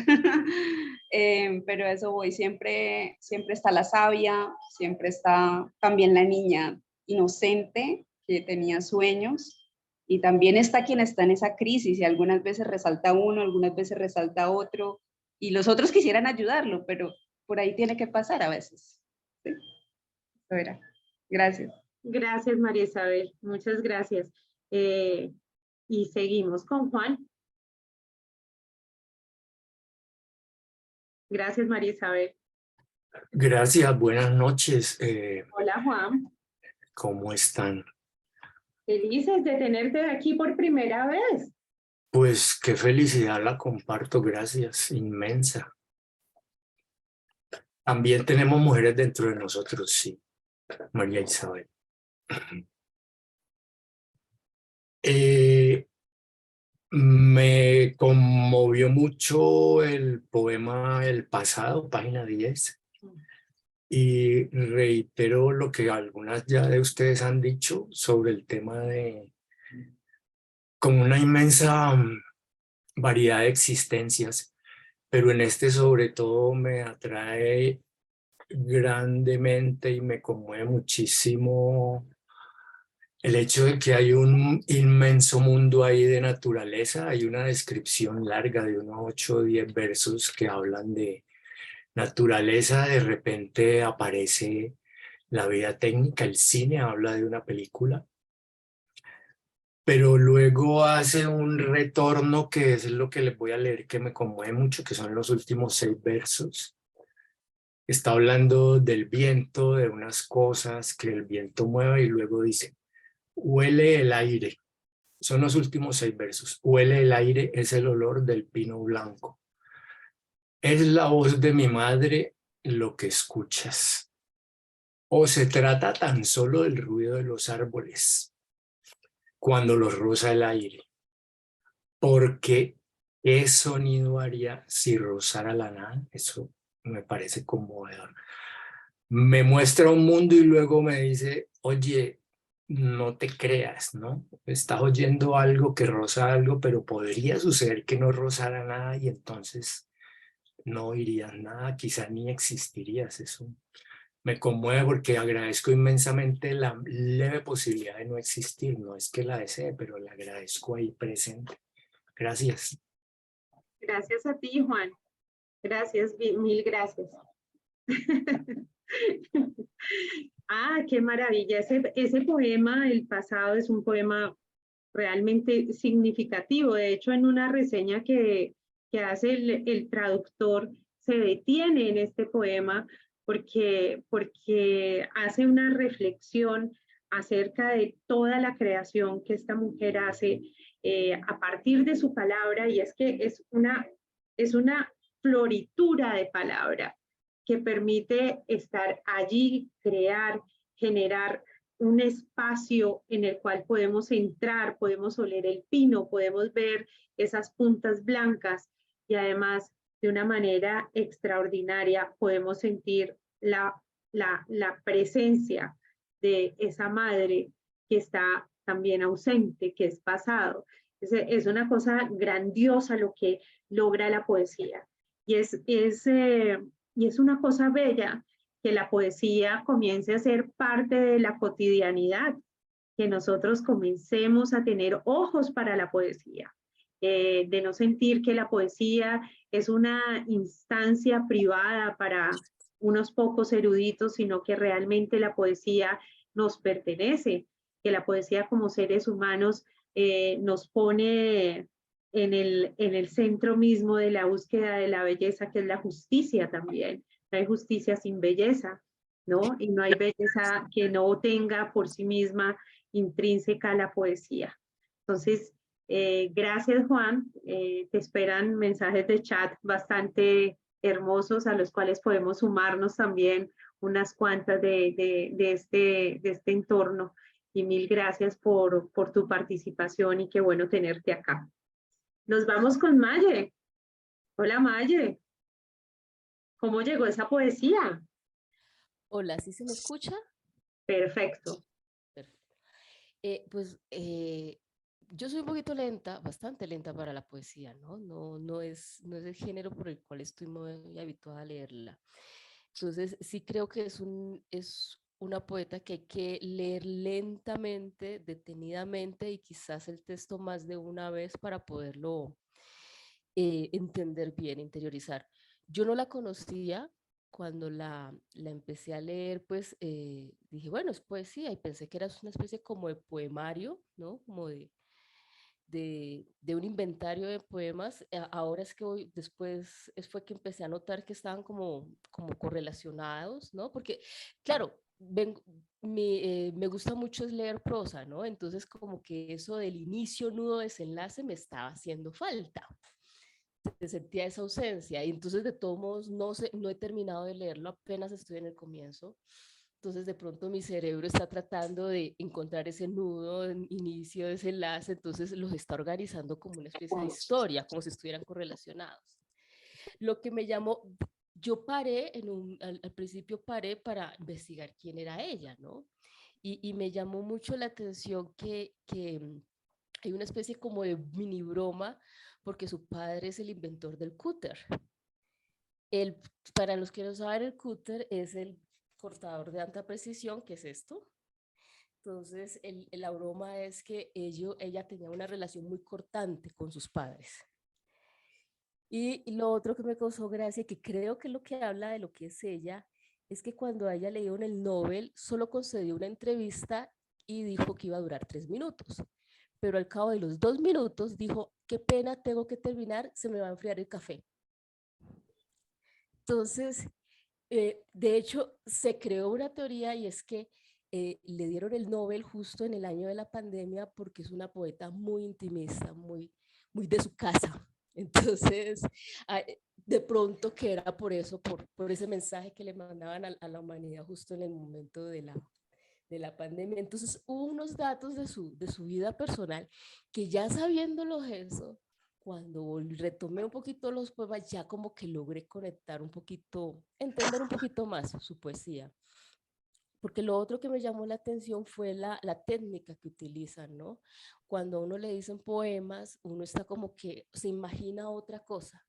Pero eso voy, siempre está la sabia, siempre está también la niña inocente que tenía sueños, y también está quien está en esa crisis y algunas veces resalta uno, algunas veces resalta otro, y los otros quisieran ayudarlo, pero por ahí tiene que pasar a veces. ¿Sí? Gracias. Gracias, María Isabel. Muchas gracias. Y seguimos con Juan. Gracias, María Isabel. Gracias, buenas noches. Hola, Juan. ¿Cómo están? Felices de tenerte aquí por primera vez. Pues qué felicidad, la comparto, gracias, inmensa. También tenemos mujeres dentro de nosotros, sí, María Isabel. Me conmovió mucho el poema El pasado, página 10, Y reitero lo que algunas ya de ustedes han dicho sobre el tema de con una inmensa variedad de existencias, pero en este sobre todo me atrae grandemente y me conmueve muchísimo el hecho de que hay un inmenso mundo ahí de naturaleza. Hay una descripción larga de unos 8 o 10 versos que hablan de naturaleza. De repente aparece la vida técnica, el cine habla de una película, pero luego hace un retorno que es lo que les voy a leer, que me conmueve mucho, que son los últimos 6 versos. Está hablando del viento, de unas cosas que el viento mueve, y luego dice: huele el aire. Son los últimos 6 versos. Huele el aire, es el olor del pino blanco. Es la voz de mi madre lo que escuchas. O se trata tan solo del ruido de los árboles cuando los roza el aire. Porque ¿qué sonido haría si rozara la nada? Eso me parece conmovedor. Me muestra un mundo y luego me dice: oye, no te creas, ¿no? Estás oyendo algo que roza algo, pero podría suceder que no rozara nada y entonces no oirías nada, quizá ni existirías. Eso me conmueve porque agradezco inmensamente la leve posibilidad de no existir. No es que la desee, pero la agradezco ahí presente. Gracias. Gracias a ti, Juan. Gracias, mil gracias. Ah, qué maravilla. Ese poema, El pasado, es un poema realmente significativo. De hecho, en una reseña que hace el traductor, se detiene en este poema porque hace una reflexión acerca de toda la creación que esta mujer hace a partir de su palabra, y es que es una floritura de palabra que permite estar allí, crear, generar un espacio en el cual podemos entrar, podemos oler el pino, podemos ver esas puntas blancas, y además de una manera extraordinaria podemos sentir la presencia de esa madre que está también ausente, que es pasado. Es una cosa grandiosa lo que logra la poesía, y es una cosa bella que la poesía comience a ser parte de la cotidianidad, que nosotros comencemos a tener ojos para la poesía, de no sentir que la poesía es una instancia privada para unos pocos eruditos, sino que realmente la poesía nos pertenece, que la poesía como seres humanos nos pone en el centro mismo de la búsqueda de la belleza, que es la justicia también. No hay justicia sin belleza, ¿no? Y no hay belleza que no tenga por sí misma intrínseca la poesía. Entonces, gracias, Juan. Te esperan mensajes de chat bastante hermosos a los cuales podemos sumarnos también unas cuantas de este entorno. Y mil gracias por tu participación, y qué bueno tenerte acá. Nos vamos con Maye. Hola, Maye. ¿Cómo llegó esa poesía? Hola, ¿sí se me escucha? Perfecto. Perfecto. Yo soy un poquito lenta, bastante lenta para la poesía, ¿no? No es el género por el cual estoy muy habituada a leerla. Entonces, sí creo que es una poeta que hay que leer lentamente, detenidamente, y quizás el texto más de una vez para poderlo entender bien, interiorizar. Yo no la conocía. Cuando la empecé a leer, pues dije, bueno, es poesía, y pensé que era una especie como de poemario, ¿no? Como de un inventario de poemas. Ahora es que después fue que empecé a notar que estaban como correlacionados, ¿no? Porque, claro, me gusta mucho es leer prosa, ¿no? Entonces como que eso del inicio, nudo, desenlace me estaba haciendo falta. Se sentía esa ausencia, y entonces de todos modos no he terminado de leerlo, apenas estoy en el comienzo. Entonces de pronto mi cerebro está tratando de encontrar ese nudo, inicio, desenlace, entonces los está organizando como una especie de historia, como si estuvieran correlacionados. Lo que me llamó yo paré, al principio paré para investigar quién era ella, ¿no? Y me llamó mucho la atención que hay una especie como de mini broma, porque su padre es el inventor del cúter. Para los que no saben, el cúter es el cortador de alta precisión, que es esto. Entonces, la broma es que ella tenía una relación muy cortante con sus padres. Y lo otro que me causó gracia, que creo que lo que habla de lo que es ella, es que cuando a ella le dieron el Nobel, solo concedió una entrevista y dijo que iba a durar 3 minutos. Pero al cabo de los 2 minutos dijo, qué pena, tengo que terminar, se me va a enfriar el café. Entonces, de hecho, se creó una teoría y es que le dieron el Nobel justo en el año de la pandemia porque es una poeta muy intimista, muy de su casa. Entonces, de pronto que era por eso, por ese mensaje que le mandaban a la humanidad justo en el momento de la pandemia. Entonces, hubo unos datos de su vida personal que ya sabiéndolos eso, cuando retomé un poquito los poemas, ya como que logré conectar un poquito, entender un poquito más su poesía. Porque lo otro que me llamó la atención fue la técnica que utilizan, ¿no? Cuando a uno le dicen poemas, uno está como que se imagina otra cosa,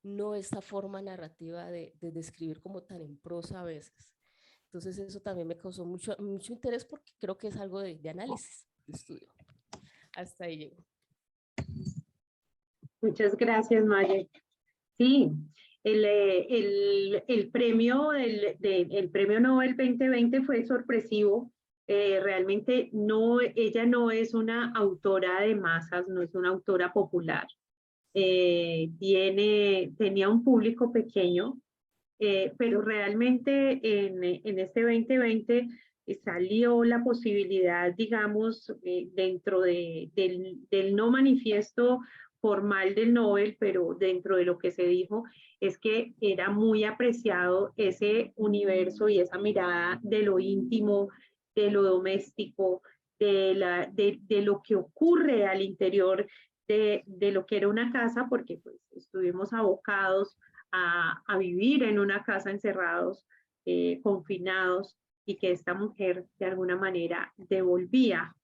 no esa forma narrativa de describir como tan en prosa a veces. Entonces eso también me causó mucho interés porque creo que es algo de análisis, de estudio. Hasta ahí llego. Muchas gracias, Maye. Sí, el premio, el premio Nobel 2020 fue sorpresivo. Realmente ella no es una autora de masas, no es una autora popular. Tenía un público pequeño, pero realmente en este 2020 salió la posibilidad, digamos, dentro del no manifiesto formal del Nobel, pero dentro de lo que se dijo, es que era muy apreciado ese universo y esa mirada de lo íntimo, de lo doméstico, de lo que ocurre al interior de lo que era una casa, porque pues estuvimos abocados a vivir en una casa encerrados, confinados, y que esta mujer de alguna manera devolvía,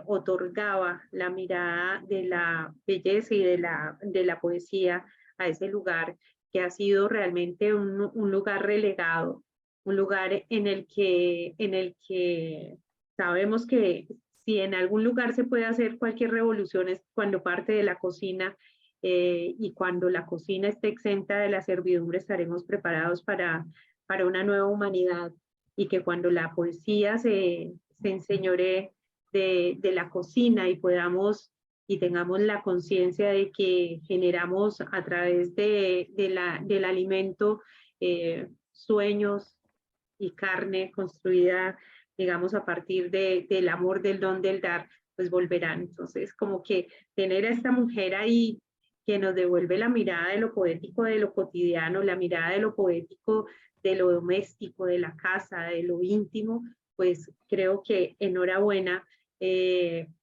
otorgaba la mirada de la belleza y de la poesía a ese lugar que ha sido realmente un lugar relegado, un lugar en el que sabemos que si en algún lugar se puede hacer cualquier revolución es cuando parte de la cocina, y cuando la cocina esté exenta de la servidumbre estaremos preparados para una nueva humanidad, y que cuando la poesía se enseñoree de la cocina y podamos y tengamos la conciencia de que generamos a través del alimento sueños y carne construida, digamos, a partir del amor, del don, del dar, pues volverán. Entonces, como que tener a esta mujer ahí que nos devuelve la mirada de lo poético, de lo cotidiano, la mirada de lo poético, de lo doméstico, de la casa, de lo íntimo, pues creo que enhorabuena.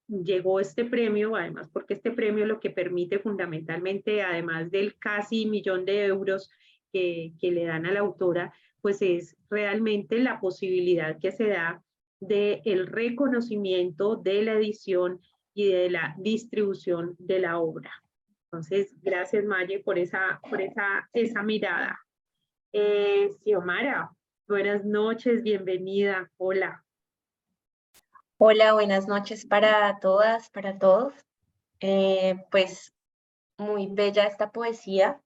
Llegó este premio, además porque este premio lo que permite fundamentalmente, además del casi 1.000.000 de euros que le dan a la autora, pues es realmente la posibilidad que se da del reconocimiento de la edición y de la distribución de la obra. Entonces, gracias Maye por esa mirada. Xiomara, buenas noches, bienvenida, hola. Hola, buenas noches para todas, para todos. Pues muy bella esta poesía.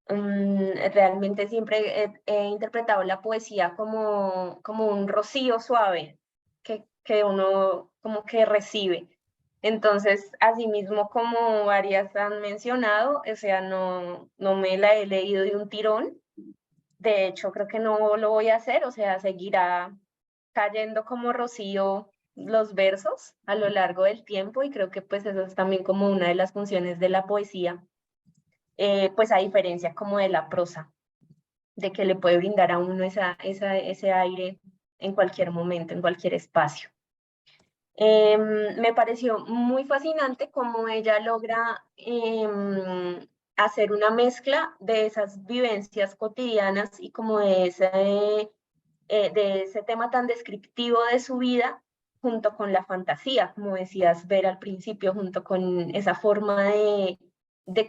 Realmente siempre he interpretado la poesía como un rocío suave que uno como que recibe. Entonces, así mismo como varias han mencionado, o sea, no me la he leído de un tirón. De hecho, creo que no lo voy a hacer, o sea, seguirá cayendo como rocío los versos a lo largo del tiempo, y creo que pues eso es también como una de las funciones de la poesía, pues a diferencia como de la prosa, de que le puede brindar a uno ese aire en cualquier momento, en cualquier espacio. Me pareció muy fascinante cómo ella logra hacer una mezcla de esas vivencias cotidianas y como de ese tema tan descriptivo de su vida, junto con la fantasía, como decías, ver al principio, junto con esa forma de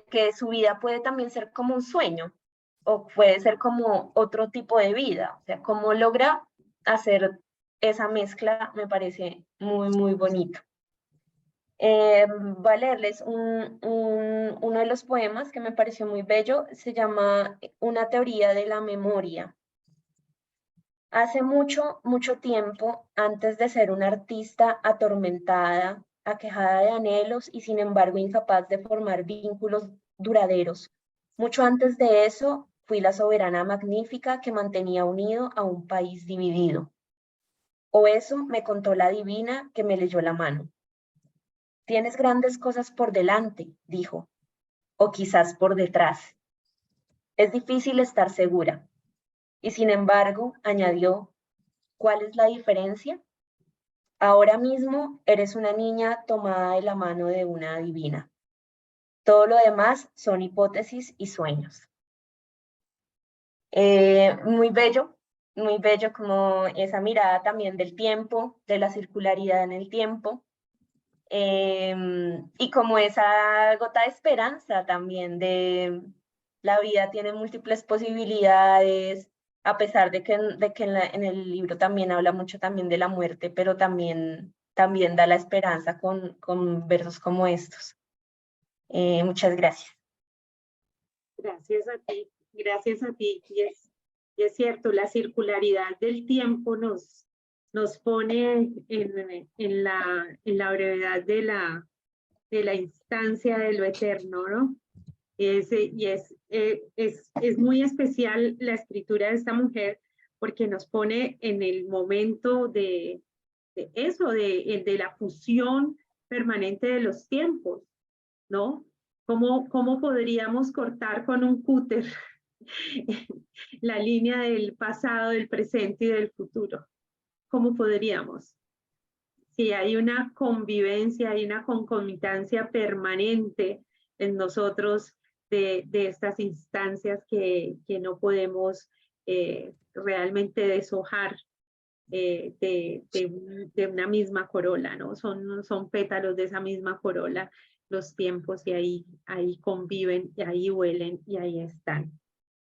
que su vida puede también ser como un sueño, o puede ser como otro tipo de vida. O sea, cómo logra hacer esa mezcla me parece muy, muy bonito. Voy a leerles uno de los poemas que me pareció muy bello, se llama Una teoría de la memoria. Hace mucho, mucho tiempo, antes de ser una artista atormentada, aquejada de anhelos y sin embargo incapaz de formar vínculos duraderos, mucho antes de eso, fui la soberana magnífica que mantenía unido a un país dividido. O eso me contó la divina que me leyó la mano. Tienes grandes cosas por delante, dijo, o quizás por detrás. Es difícil estar segura. Y sin embargo, añadió, ¿cuál es la diferencia? Ahora mismo eres una niña tomada de la mano de una divina. Todo lo demás son hipótesis y sueños. Muy bello como esa mirada también del tiempo, de la circularidad en el tiempo, y como esa gota de esperanza también de la vida tiene múltiples posibilidades, a pesar de que en el libro también habla mucho también de la muerte, pero también da la esperanza con versos como estos. Muchas gracias. Gracias a ti, gracias a ti. Y es cierto, la circularidad del tiempo nos pone en la brevedad de la instancia de lo eterno, ¿no? Es muy especial la escritura de esta mujer porque nos pone en el momento de la fusión permanente de los tiempos, ¿no? ¿Cómo podríamos cortar con un cúter la línea del pasado, del presente y del futuro? ¿Cómo podríamos? Si hay una convivencia, hay una concomitancia permanente en nosotros de estas instancias que no podemos realmente deshojar de una misma corola, ¿no? Son pétalos de esa misma corola los tiempos y ahí conviven y ahí huelen y ahí están.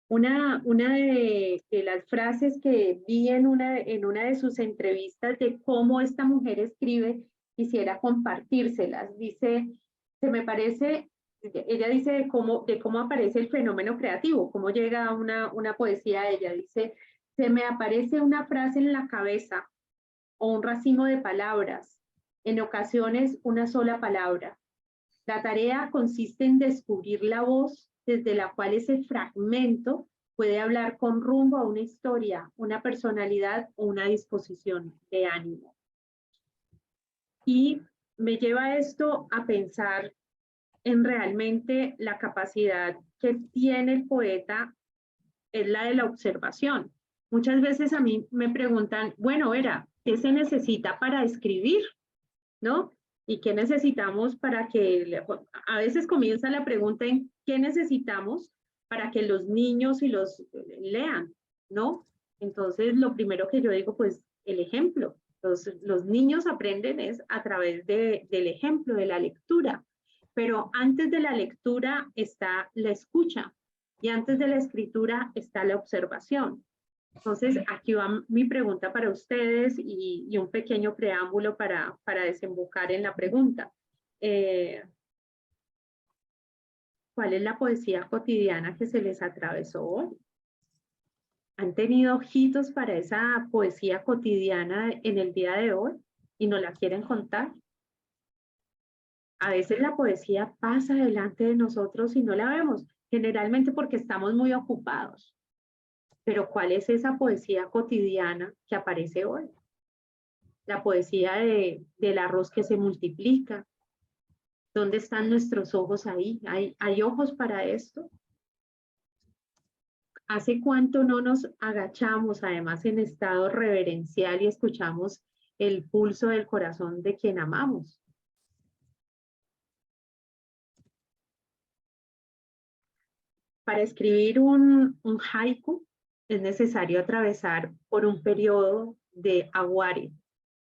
Una de las frases que vi en una de sus entrevistas de cómo esta mujer escribe, quisiera compartírselas. Dice, ella dice de cómo aparece el fenómeno creativo, cómo llega a una poesía a ella. Dice, se me aparece una frase en la cabeza o un racimo de palabras, en ocasiones una sola palabra. La tarea consiste en descubrir la voz desde la cual ese fragmento puede hablar con rumbo a una historia, una personalidad o una disposición de ánimo. Y me lleva esto a pensar en realmente la capacidad que tiene el poeta, es la de la observación. Muchas veces a mí me preguntan, bueno, Vera, ¿qué se necesita para escribir? ¿No? ¿Y qué necesitamos para que, a veces comienza la pregunta en qué necesitamos para que los niños y los lean, ¿no? Entonces, lo primero que yo digo, pues, el ejemplo. Los niños aprenden es a través del ejemplo, de la lectura. Pero antes de la lectura está la escucha y antes de la escritura está la observación. Entonces, aquí va mi pregunta para ustedes y un pequeño preámbulo para desembocar en la pregunta. ¿Cuál es la poesía cotidiana que se les atravesó hoy? ¿Han tenido ojitos para esa poesía cotidiana en el día de hoy y nos la quieren contar? A veces la poesía pasa delante de nosotros y no la vemos, generalmente porque estamos muy ocupados. Pero ¿cuál es esa poesía cotidiana que aparece hoy? La poesía del arroz que se multiplica. ¿Dónde están nuestros ojos ahí? ¿Hay ojos para esto? ¿Hace cuánto no nos agachamos, además en estado reverencial, y escuchamos el pulso del corazón de quien amamos? Para escribir un haiku es necesario atravesar por un periodo de aguare.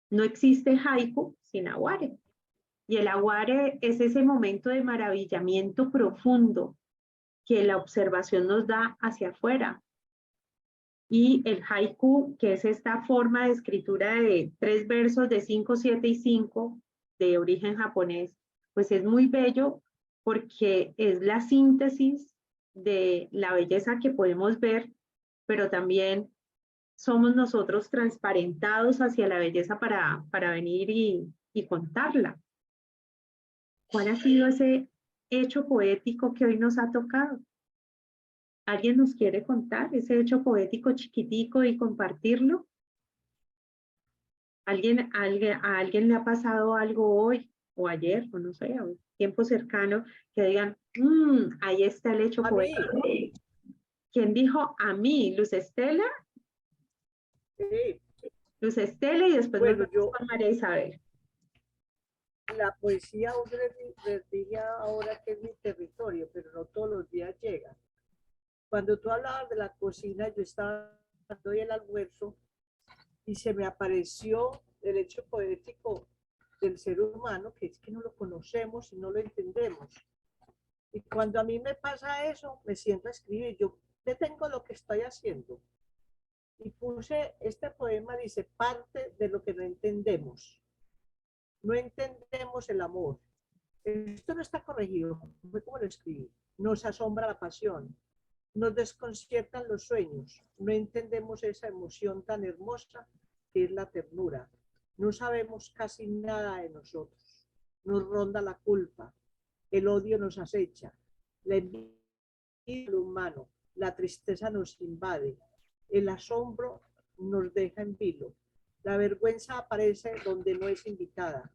No existe haiku sin aguare. Y el aguare es ese momento de maravillamiento profundo que la observación nos da hacia afuera. Y el haiku, que es esta forma de escritura de 3 versos de 5, 7 y 5, de origen japonés, pues es muy bello porque es la síntesis de la belleza que podemos ver, pero también somos nosotros transparentados hacia la belleza para venir y contarla. ¿Cuál ha sido ese hecho poético que hoy nos ha tocado? ¿Alguien nos quiere contar ese hecho poético chiquitico y compartirlo? ¿A alguien le ha pasado algo hoy o ayer, o no sé, a un tiempo cercano, que digan, ahí está el hecho poético? ¿Quién dijo a mí? ¿Luz Estela? Sí. Luz Estela y después Bueno, nos vamos con María Isabel. La poesía diría ahora que es mi territorio, pero no todos los días llega. Cuando tú hablabas de la cocina, yo estaba dando el almuerzo y se me apareció el hecho poético del ser humano, que es que no lo conocemos y no lo entendemos. Y cuando a mí me pasa eso, me siento a escribir, yo detengo lo que estoy haciendo. Y puse este poema, dice, parte de lo que no entendemos. No entendemos el amor. Esto no está corregido, fue como lo escribí. Nos asombra la pasión, nos desconciertan los sueños, no entendemos esa emoción tan hermosa que es la ternura. No sabemos casi nada de nosotros. Nos ronda la culpa, el odio nos acecha, la envidia humano, la tristeza nos invade, el asombro nos deja en vilo, la vergüenza aparece donde no es invitada,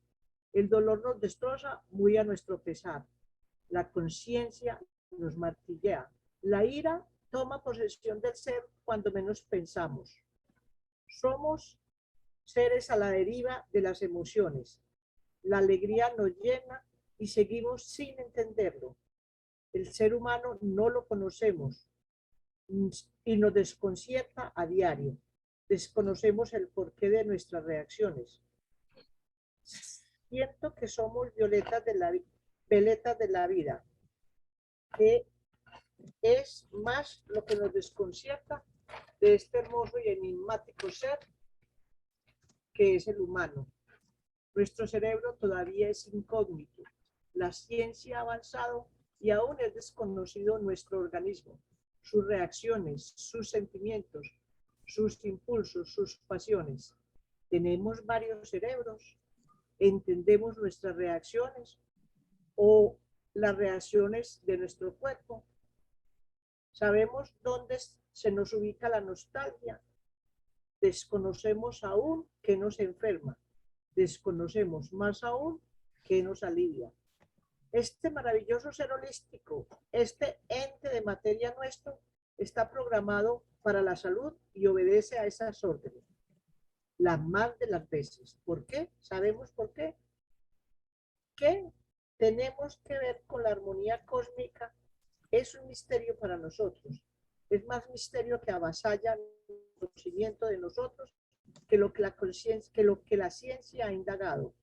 el dolor nos destroza muy a nuestro pesar, la conciencia nos martillea, la ira toma posesión del ser cuando menos pensamos. Somos seres a la deriva de las emociones. La alegría nos llena y seguimos sin entenderlo. El ser humano no lo conocemos y nos desconcierta a diario. Desconocemos el porqué de nuestras reacciones. Siento que somos violetas de la vida, que es más lo que nos desconcierta de este hermoso y enigmático ser que es el humano. Nuestro cerebro todavía es incógnito. La ciencia ha avanzado y aún es desconocido nuestro organismo, sus reacciones, sus sentimientos, sus impulsos, sus pasiones. Tenemos varios cerebros, entendemos nuestras reacciones o las reacciones de nuestro cuerpo. Sabemos dónde se nos ubica la nostalgia. Desconocemos aún qué nos enferma. Desconocemos más aún qué nos alivia. Este maravilloso ser holístico, este ente de materia nuestro, está programado para la salud y obedece a esas órdenes. Las más de las veces. ¿Por qué? ¿Sabemos por qué? ¿Qué tenemos que ver con la armonía cósmica? Es un misterio para nosotros. Es más misterio que avasalla el conocimiento de nosotros que lo que la conciencia, que lo que la ciencia ha indagado.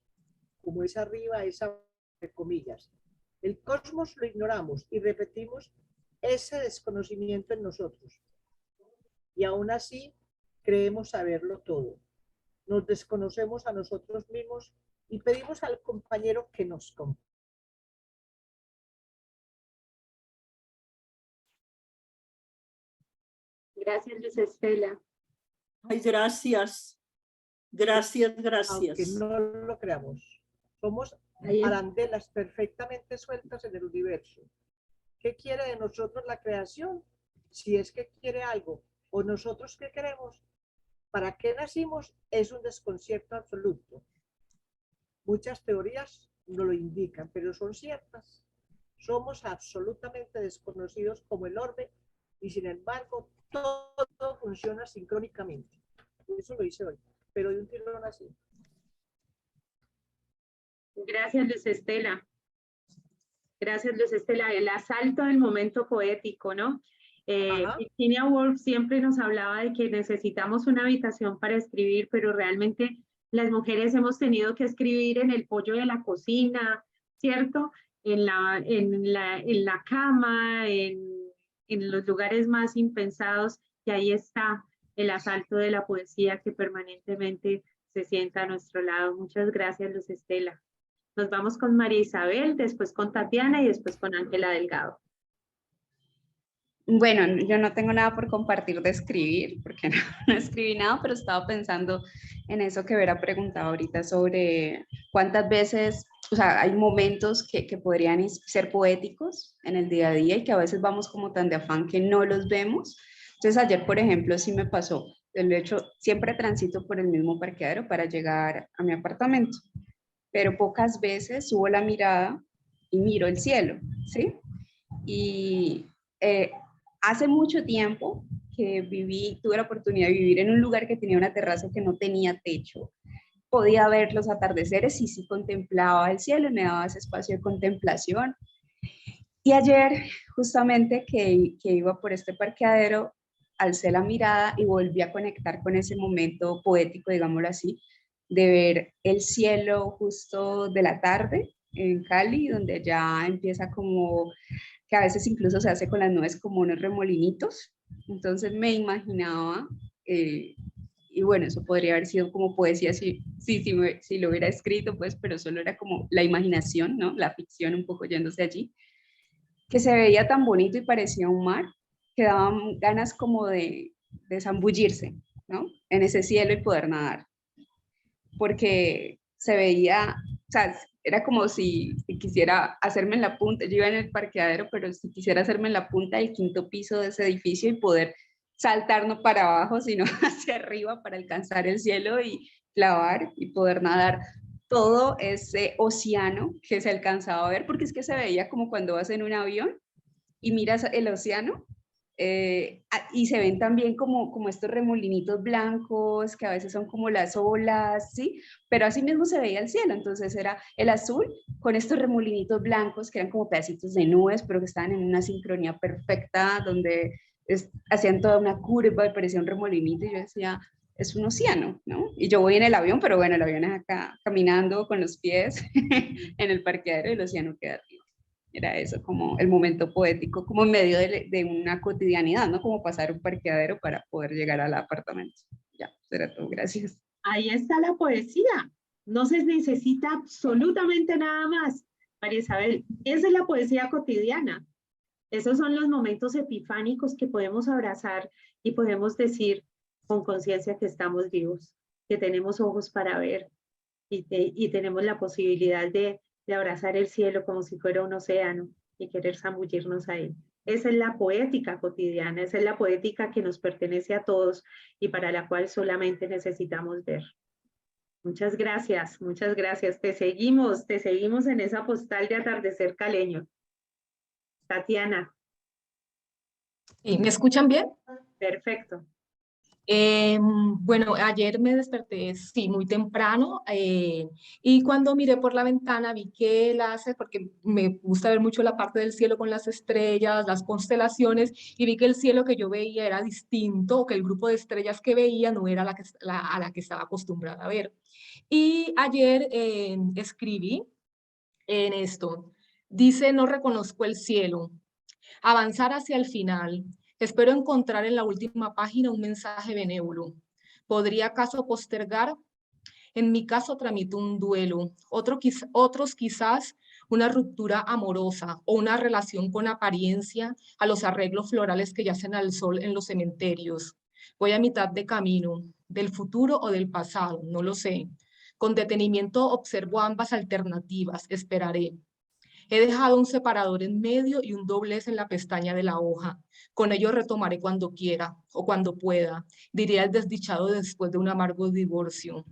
Como es arriba, es abajo, entre comillas. El cosmos lo ignoramos y repetimos ese desconocimiento en nosotros. Y aún así creemos saberlo todo. Nos desconocemos a nosotros mismos y pedimos al compañero que nos comprenda. Gracias, Luz Estela. Ay, gracias. Gracias, gracias. Aunque no lo creamos. Somos arandelas perfectamente sueltas en el universo. ¿Qué quiere de nosotros la creación? Si es que quiere algo, o nosotros qué queremos, ¿para qué nacimos? Es un desconcierto absoluto. Muchas teorías no lo indican, pero son ciertas. Somos absolutamente desconocidos como el orbe y sin embargo todo funciona sincrónicamente. Eso lo hice hoy, pero de un tirón así. Gracias, Luz Estela. Gracias, Luz Estela. El asalto del momento poético, ¿no? Ajá. Virginia Woolf siempre nos hablaba de que necesitamos una habitación para escribir, pero realmente las mujeres hemos tenido que escribir en el pollo de la cocina, ¿cierto? En la cama, en los lugares más impensados, y ahí está el asalto de la poesía que permanentemente se sienta a nuestro lado. Muchas gracias, Luz Estela. Nos vamos con María Isabel, después con Tatiana y después con Ángela Delgado. Bueno, yo no tengo nada por compartir de escribir, porque no escribí nada, pero estaba pensando en eso que Vera preguntaba ahorita sobre cuántas veces, o sea, hay momentos que podrían ser poéticos en el día a día y que a veces vamos como tan de afán que no los vemos. Entonces ayer, por ejemplo, sí me pasó, de hecho, siempre transito por el mismo parqueadero para llegar a mi apartamento, pero pocas veces subo la mirada y miro el cielo, ¿sí? Y hace mucho tiempo que tuve la oportunidad de vivir en un lugar que tenía una terraza que no tenía techo. Podía ver los atardeceres y sí contemplaba el cielo, me daba ese espacio de contemplación. Y ayer, justamente que iba por este parqueadero, alcé la mirada y volví a conectar con ese momento poético, digámoslo así, de ver el cielo justo de la tarde en Cali, donde ya empieza como que a veces incluso se hace con las nubes como unos remolinitos. Entonces me imaginaba, y bueno, eso podría haber sido como poesía si lo hubiera escrito, pues, pero solo era como la imaginación, ¿no? La ficción un poco yéndose allí, que se veía tan bonito y parecía un mar, que daban ganas como de zambullirse, ¿no? En ese cielo y poder nadar, porque se veía, o sea, era como si quisiera hacerme en la punta, yo iba en el parqueadero, pero si quisiera hacerme en la punta del 5º piso de ese edificio y poder saltar no para abajo, sino hacia arriba para alcanzar el cielo y clavar y poder nadar todo ese océano que se alcanzaba a ver, porque es que se veía como cuando vas en un avión y miras el océano, y se ven también como estos remolinitos blancos, que a veces son como las olas, ¿sí? Pero así mismo se veía el cielo, entonces era el azul con estos remolinitos blancos, que eran como pedacitos de nubes, pero que estaban en una sincronía perfecta, donde hacían toda una curva y parecía un remolinito, y yo decía, es un océano, ¿no? Y yo voy en el avión, pero bueno, el avión es acá caminando con los pies en el parqueadero y el océano queda arriba. Era eso, como el momento poético, como en medio de una cotidianidad, ¿no? Como pasar un parqueadero para poder llegar al apartamento. Ya, será todo, gracias. Ahí está la poesía. No se necesita absolutamente nada más, María Isabel. Esa es la poesía cotidiana. Esos son los momentos epifánicos que podemos abrazar y podemos decir con conciencia que estamos vivos, que tenemos ojos para ver y tenemos la posibilidad de abrazar el cielo como si fuera un océano y querer zambullirnos ahí. Esa es la poética cotidiana, esa es la poética que nos pertenece a todos y para la cual solamente necesitamos ver. Muchas gracias, muchas gracias. Te seguimos en esa postal de atardecer caleño. Tatiana. ¿Y me escuchan bien? Perfecto. Bueno, ayer me desperté, sí, muy temprano, y cuando miré por la ventana vi que porque me gusta ver mucho la parte del cielo con las estrellas, las constelaciones, y vi que el cielo que yo veía era distinto, que el grupo de estrellas que veía no era a la que estaba acostumbrada a ver. Y ayer escribí en esto, dice, no reconozco el cielo, avanzar hacia el final. Espero encontrar en la última página un mensaje benévolo. ¿Podría acaso postergar? En mi caso tramito un duelo, otros quizás una ruptura amorosa o una relación con apariencia a los arreglos florales que yacen al sol en los cementerios. Voy a mitad de camino, del futuro o del pasado, no lo sé. Con detenimiento observo ambas alternativas, esperaré. He dejado un separador en medio y un doblez en la pestaña de la hoja. Con ello retomaré cuando quiera o cuando pueda, diría el desdichado después de un amargo divorcio.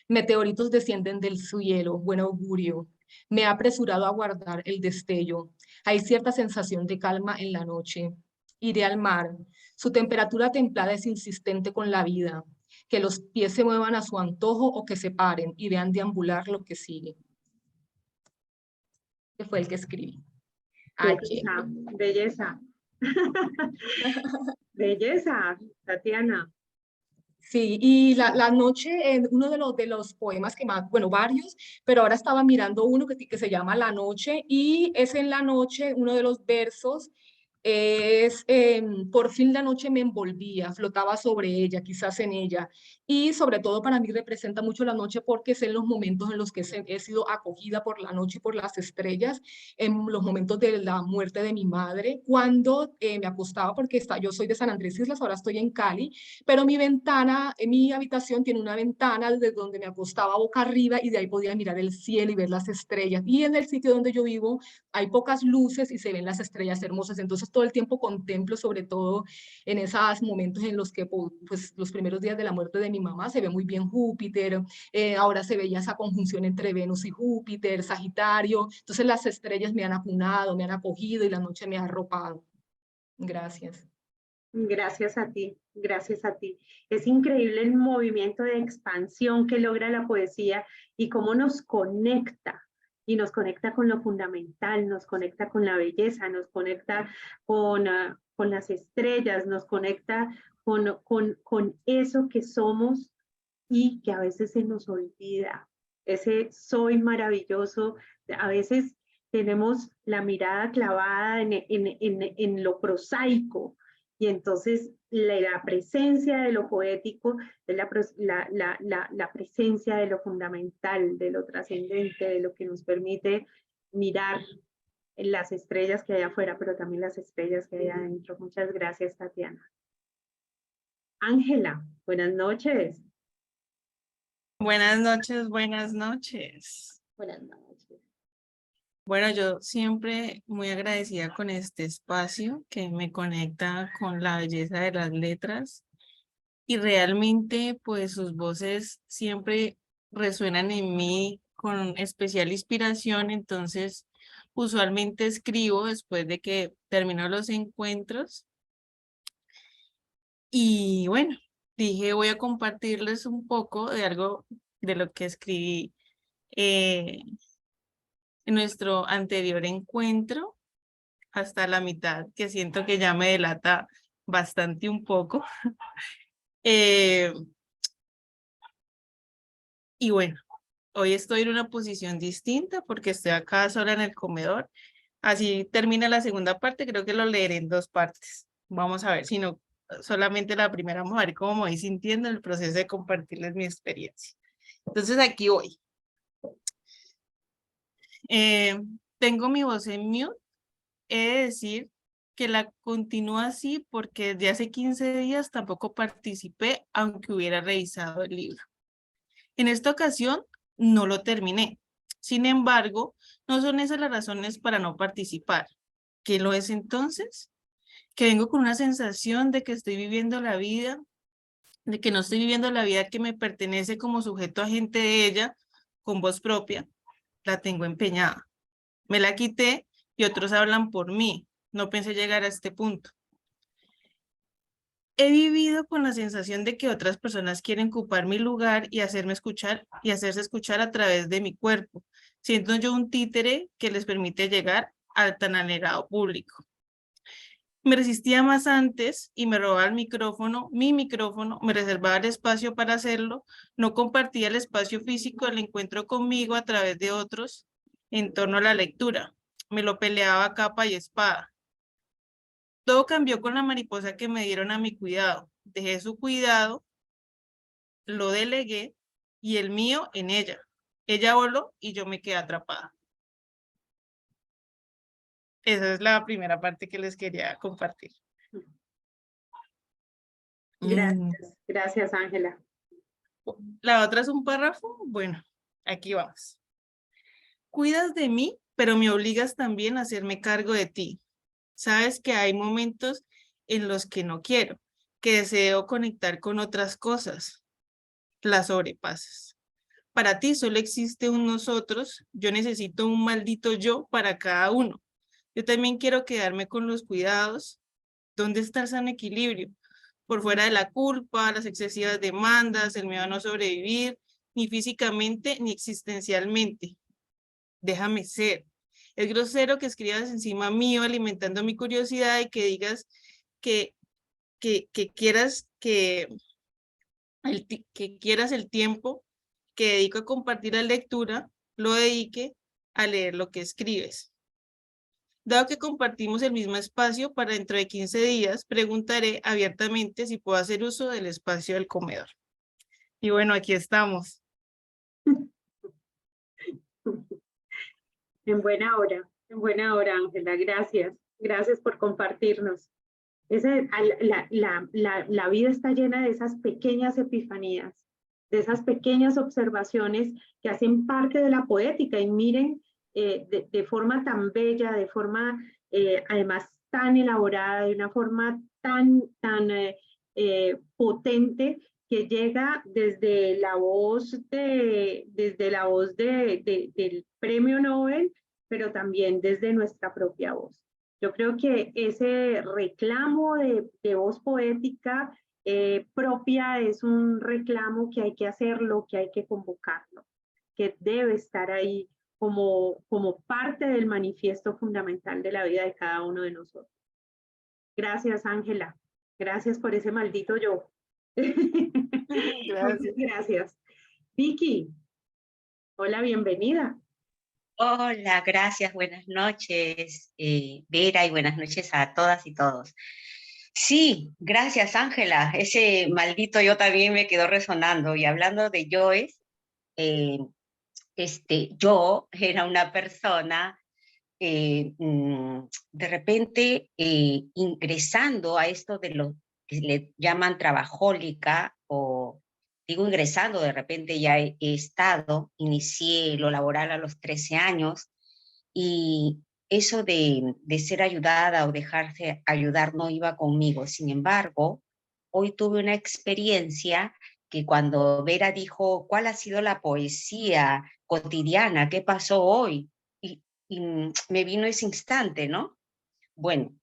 Meteoritos descienden del cielo, buen augurio. Me he apresurado a guardar el destello. Hay cierta sensación de calma en la noche. Iré al mar. Su temperatura templada es insistente con la vida. Que los pies se muevan a su antojo o que se paren y vean deambular lo que sigue. que fue el que escribí. Qué H. belleza, belleza. Belleza, Tatiana. Sí, y la noche, uno de los poemas que más, bueno, varios, pero ahora estaba mirando uno que se llama La Noche, y es en la noche, uno de los versos es, por fin la noche me envolvía, flotaba sobre ella, quizás en ella, y sobre todo para mí representa mucho la noche porque es en los momentos en los que he sido acogida por la noche y por las estrellas, en los momentos de la muerte de mi madre, cuando me acostaba, porque yo soy de San Andrés Islas, ahora estoy en Cali, pero mi ventana, mi habitación tiene una ventana desde donde me acostaba boca arriba y de ahí podía mirar el cielo y ver las estrellas. Y en el sitio donde yo vivo hay pocas luces y se ven las estrellas hermosas. Entonces todo el tiempo contemplo, sobre todo en esos momentos en los que, pues, los primeros días de la muerte de mi mamá, se ve muy bien Júpiter. Ahora se veía esa conjunción entre Venus y Júpiter, Sagitario. Entonces las estrellas me han acunado, me han acogido y la noche me ha arropado. Gracias. Gracias a ti, gracias a ti. Es increíble el movimiento de expansión que logra la poesía y cómo nos conecta, y nos conecta con lo fundamental, nos conecta con la belleza, nos conecta con las estrellas, nos conecta con eso que somos y que a veces se nos olvida. Ese soy maravilloso, a veces tenemos la mirada clavada en lo prosaico, y entonces la presencia de lo poético es la presencia de lo fundamental, de lo trascendente, de lo que nos permite mirar las estrellas que hay afuera, pero también las estrellas que hay adentro. Muchas gracias, Tatiana. Ángela, buenas noches. Buenas noches, buenas noches. Buenas noches. Bueno, yo siempre muy agradecida con este espacio que me conecta con la belleza de las letras, y realmente pues sus voces siempre resuenan en mí con especial inspiración. Entonces usualmente escribo después de que termino los encuentros, y bueno, dije voy a compartirles un poco de algo de lo que escribí en nuestro anterior encuentro, hasta la mitad, que siento que ya me delata bastante un poco. Y bueno, hoy estoy en una posición distinta porque estoy acá sola en el comedor. Así termina la segunda parte, creo que lo leeré en dos partes. Vamos a ver, si no solamente la primera, vamos a ver cómo me voy sintiendo en el proceso de compartirles mi experiencia. Entonces aquí voy. Tengo mi voz en mute. He de decir que la continúo así porque desde hace 15 días tampoco participé, aunque hubiera revisado el libro. En esta ocasión no lo terminé. Sin embargo, no son esas las razones para no participar. ¿Qué lo es entonces? Que vengo con una sensación de que estoy viviendo la vida, de que no estoy viviendo la vida que me pertenece como sujeto agente de ella, con voz propia. La tengo empeñada. Me la quité y otros hablan por mí. No pensé llegar a este punto. He vivido con la sensación de que otras personas quieren ocupar mi lugar y hacerme escuchar y hacerse escuchar a través de mi cuerpo, siendo yo un títere que les permite llegar al tan anhelado público. Me resistía más antes y me robaba el micrófono, mi micrófono, me reservaba el espacio para hacerlo, no compartía el espacio físico del encuentro conmigo a través de otros en torno a la lectura. Me lo peleaba a capa y espada. Todo cambió con la mariposa que me dieron a mi cuidado. Dejé su cuidado, lo delegué y el mío en ella. Ella voló y yo me quedé atrapada. Esa es la primera parte que les quería compartir. Gracias, gracias, Ángela. La otra es un párrafo. Bueno, aquí vamos. Cuidas de mí, pero me obligas también a hacerme cargo de ti. Sabes que hay momentos en los que no quiero, que deseo conectar con otras cosas. Las sobrepasas. Para ti solo existe un nosotros, yo necesito un maldito yo para cada uno. Yo también quiero quedarme con los cuidados. ¿Dónde está el sano equilibrio? Por fuera de la culpa, las excesivas demandas, el miedo a no sobrevivir, ni físicamente ni existencialmente. Déjame ser. Es grosero que escribas encima mío alimentando mi curiosidad y que digas que quieras que quieras el tiempo que dedico a compartir la lectura, lo dedique a leer lo que escribes. Dado que compartimos el mismo espacio, para dentro de 15 días preguntaré abiertamente si puedo hacer uso del espacio del comedor. Y bueno, aquí estamos. En buena hora, Ángela, gracias. Gracias por compartirnos. La vida está llena de esas pequeñas epifanías, de esas pequeñas observaciones que hacen parte de la poética. Y miren, de forma tan bella, de forma además tan elaborada, de una forma tan potente, que llega desde la voz del premio Nobel, pero también desde nuestra propia voz. Yo creo que ese reclamo de voz poética propia es un reclamo que hay que hacerlo, que hay que convocarlo, que debe estar ahí como parte del manifiesto fundamental de la vida de cada uno de nosotros. Gracias, Ángela. Gracias por ese maldito yo. Gracias. Gracias. Vicky, hola, bienvenida. Hola, gracias, buenas noches, Vera, y buenas noches a todas y todos. Sí, gracias, Ángela. Ese maldito yo también me quedó resonando. Y hablando de yoes, yo era una persona de repente ingresando a esto de lo que le llaman trabajólica, o digo ingresando, de repente ya he estado, inicié lo laboral a los 13 años, y eso de ser ayudada o dejarse ayudar no iba conmigo. Sin embargo, hoy tuve una experiencia que cuando Vera dijo, ¿cuál ha sido la poesía cotidiana? ¿Qué pasó hoy? Y me vino ese instante, ¿no? Bueno,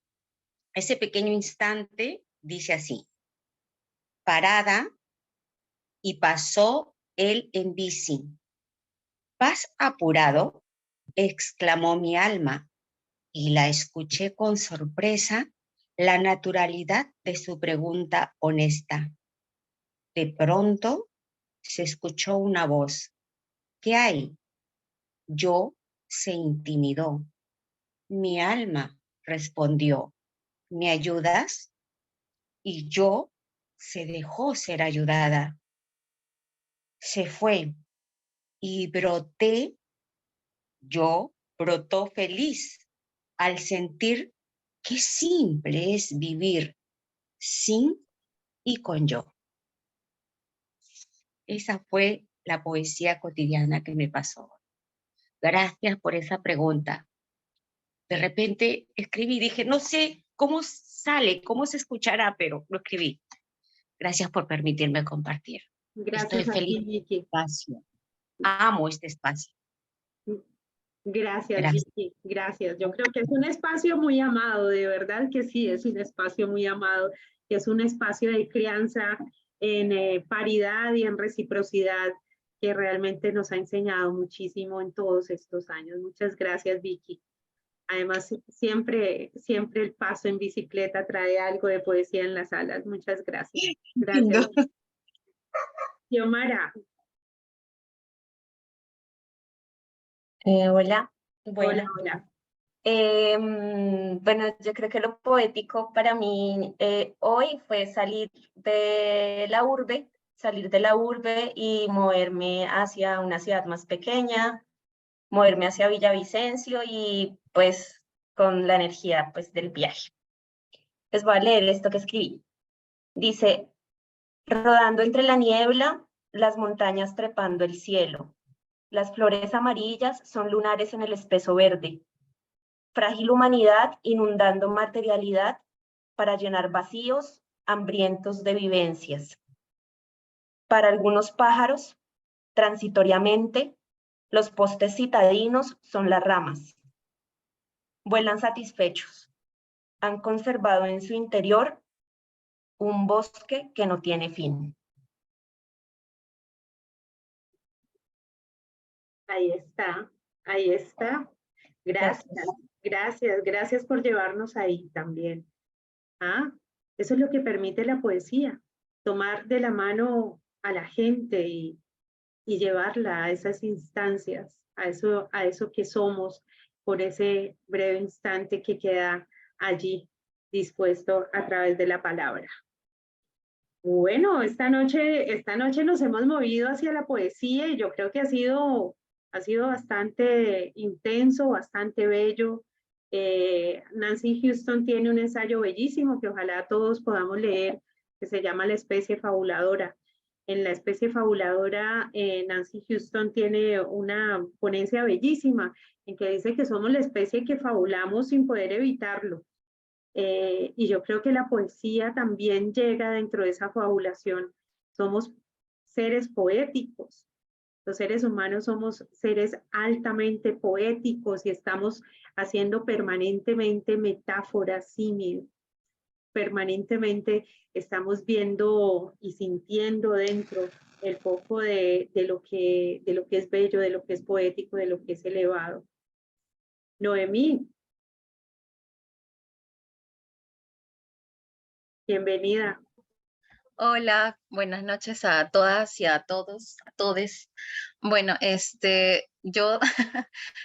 ese pequeño instante dice así: parada y pasó él en bici. ¿Vas apurado?, exclamó mi alma, y la escuché con sorpresa la naturalidad de su pregunta honesta. De pronto se escuchó una voz. ¿Qué hay? Yo se intimidó. Mi alma respondió, ¿me ayudas? Y yo se dejó ser ayudada. Se fue y brotó feliz al sentir qué simple es vivir sin y con yo. Esa fue la poesía cotidiana que me pasó. Gracias por esa pregunta. De repente escribí, dije, no sé cómo sale, cómo se escuchará, pero lo escribí. Gracias por permitirme compartir. Gracias. Estoy feliz de este espacio. Amo este espacio. Gracias, Gracias. Vicky. Gracias. Yo creo que es un espacio muy amado, de verdad que sí, es un espacio muy amado, que es un espacio de crianza en paridad y en reciprocidad, que realmente nos ha enseñado muchísimo en todos estos años. Muchas gracias, Vicky. Además, siempre el paso en bicicleta trae algo de poesía en las salas. Muchas gracias. Gracias. Xiomara. Hola. Bueno. Hola. Bueno, yo creo que lo poético para mí hoy fue salir de la urbe y moverme hacia una ciudad más pequeña, moverme hacia Villavicencio y pues con la energía pues del viaje. Les voy a leer esto que escribí. Dice, rodando entre la niebla, las montañas trepando el cielo. Las flores amarillas son lunares en el espeso verde. Frágil humanidad inundando materialidad para llenar vacíos hambrientos de vivencias. Para algunos pájaros, transitoriamente, los postes citadinos son las ramas. Vuelan satisfechos. Han conservado en su interior un bosque que no tiene fin. Ahí está, ahí está. Gracias por llevarnos ahí también. Eso es lo que permite la poesía, tomar de la mano a la gente y llevarla a esas instancias, a eso que somos, por ese breve instante que queda allí dispuesto a través de la palabra. Bueno, esta noche nos hemos movido hacia la poesía y yo creo que ha sido bastante intenso, bastante bello. Nancy Houston tiene un ensayo bellísimo que ojalá todos podamos leer, que se llama La especie fabuladora. En La especie fabuladora, Nancy Houston tiene una ponencia bellísima en que dice que somos la especie que fabulamos sin poder evitarlo. Y yo creo que la poesía también llega dentro de esa fabulación. Somos seres poéticos. Los seres humanos somos seres altamente poéticos y estamos haciendo permanentemente metáforas, símiles. Permanentemente estamos viendo y sintiendo dentro el poco de lo que es bello, de lo que es poético, de lo que es elevado. Noemí, bienvenida. Hola, buenas noches a todas y a todos, a todes. Bueno, yo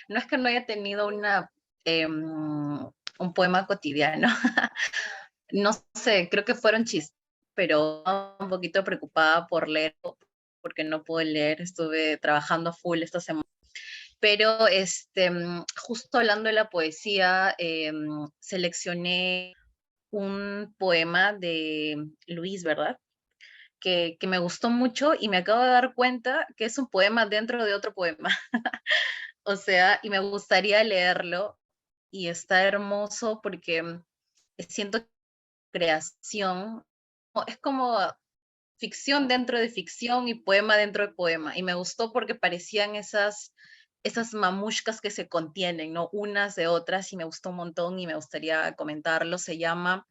no es que no haya tenido un poema cotidiano. No sé, creo que fueron chistes, pero un poquito preocupada por leer, porque no puedo leer, estuve trabajando full esta semana. Pero justo hablando de la poesía, seleccioné un poema de Luis, ¿verdad? Que me gustó mucho y me acabo de dar cuenta que es un poema dentro de otro poema. O sea, y me gustaría leerlo y está hermoso porque siento creación, es como ficción dentro de ficción y poema dentro de poema. Y me gustó porque parecían esas mamushkas que se contienen, ¿no? Unas de otras, y me gustó un montón y me gustaría comentarlo. Se llama,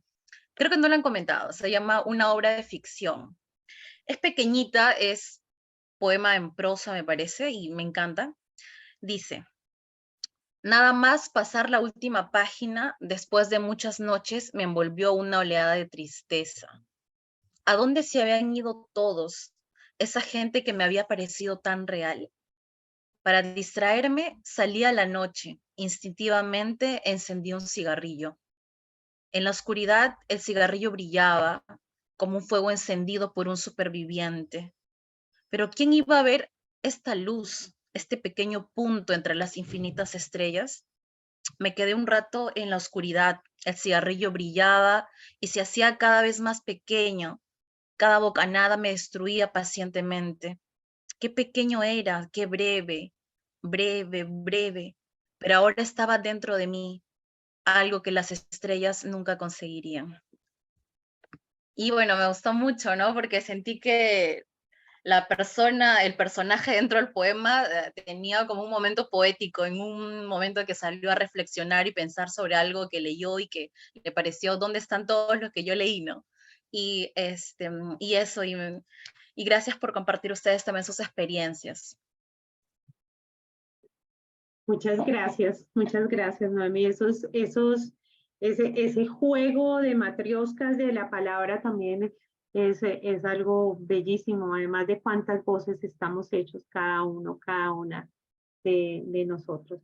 creo que no lo han comentado, se llama Una obra de ficción. Es pequeñita, es poema en prosa, me parece, y me encanta. Dice: nada más pasar la última página, después de muchas noches, me envolvió una oleada de tristeza. ¿A dónde se habían ido todos? Esa gente que me había parecido tan real. Para distraerme, salí a la noche. Instintivamente encendí un cigarrillo. En la oscuridad, el cigarrillo brillaba como un fuego encendido por un superviviente. Pero ¿quién iba a ver esta luz, este pequeño punto entre las infinitas estrellas? Me quedé un rato en la oscuridad. El cigarrillo brillaba y se hacía cada vez más pequeño. Cada bocanada me destruía pacientemente. Qué pequeño era, qué breve, breve, breve. Pero ahora estaba dentro de mí, algo que las estrellas nunca conseguirían. Y bueno, me gustó mucho, ¿no? Porque sentí que el personaje dentro del poema tenía como un momento poético, en un momento que salió a reflexionar y pensar sobre algo que leyó y que le pareció, ¿dónde están todos los que yo leí, no? Y eso, y gracias por compartir ustedes también sus experiencias. Muchas gracias, Noemí. Ese juego de matrioscas de la palabra también es algo bellísimo, además de cuántas voces estamos hechos cada uno, cada una de nosotros.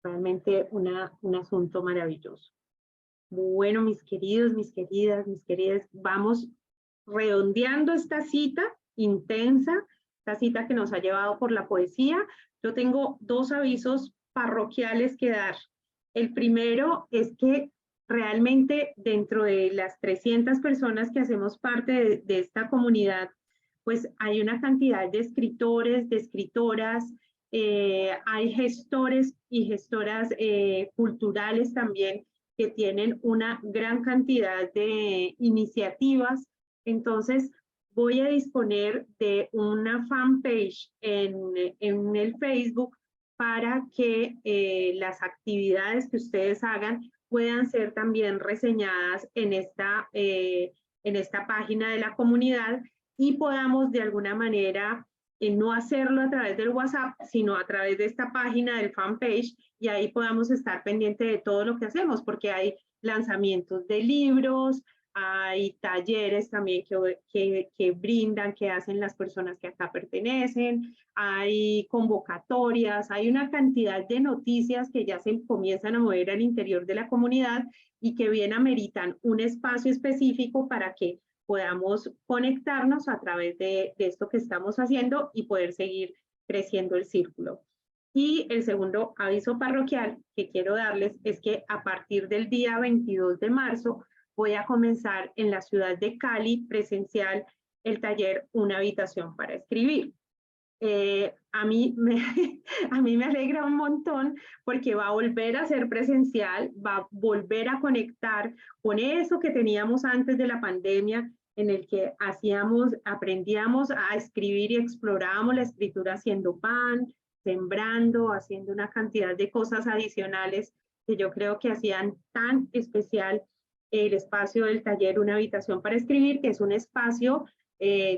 Realmente un asunto maravilloso. Bueno, mis queridos, mis queridas, vamos redondeando esta cita intensa, esta cita que nos ha llevado por la poesía. Yo tengo dos avisos parroquiales que dar. El primero es que realmente dentro de las 300 personas que hacemos parte de esta comunidad, pues hay una cantidad de escritores, de escritoras, hay gestores y gestoras culturales también que tienen una gran cantidad de iniciativas. Entonces, voy a disponer de una fanpage en el Facebook para que las actividades que ustedes hagan puedan ser también reseñadas en esta página de la comunidad y podamos de alguna manera en no hacerlo a través del WhatsApp, sino a través de esta página del fanpage, y ahí podamos estar pendientes de todo lo que hacemos, porque hay lanzamientos de libros, hay talleres también que brindan, que hacen las personas que acá pertenecen, hay convocatorias, hay una cantidad de noticias que ya se comienzan a mover al interior de la comunidad y que bien ameritan un espacio específico para que podamos conectarnos a través de esto que estamos haciendo y poder seguir creciendo el círculo. Y el segundo aviso parroquial que quiero darles es que a partir del día 22 de marzo voy a comenzar en la ciudad de Cali presencial el taller Una habitación para escribir. A mí me alegra un montón porque va a volver a ser presencial, va a volver a conectar con eso que teníamos antes de la pandemia, en el que aprendíamos a escribir y explorábamos la escritura haciendo pan, sembrando, haciendo una cantidad de cosas adicionales que yo creo que hacían tan especial el espacio del taller Una habitación para escribir, que es un espacio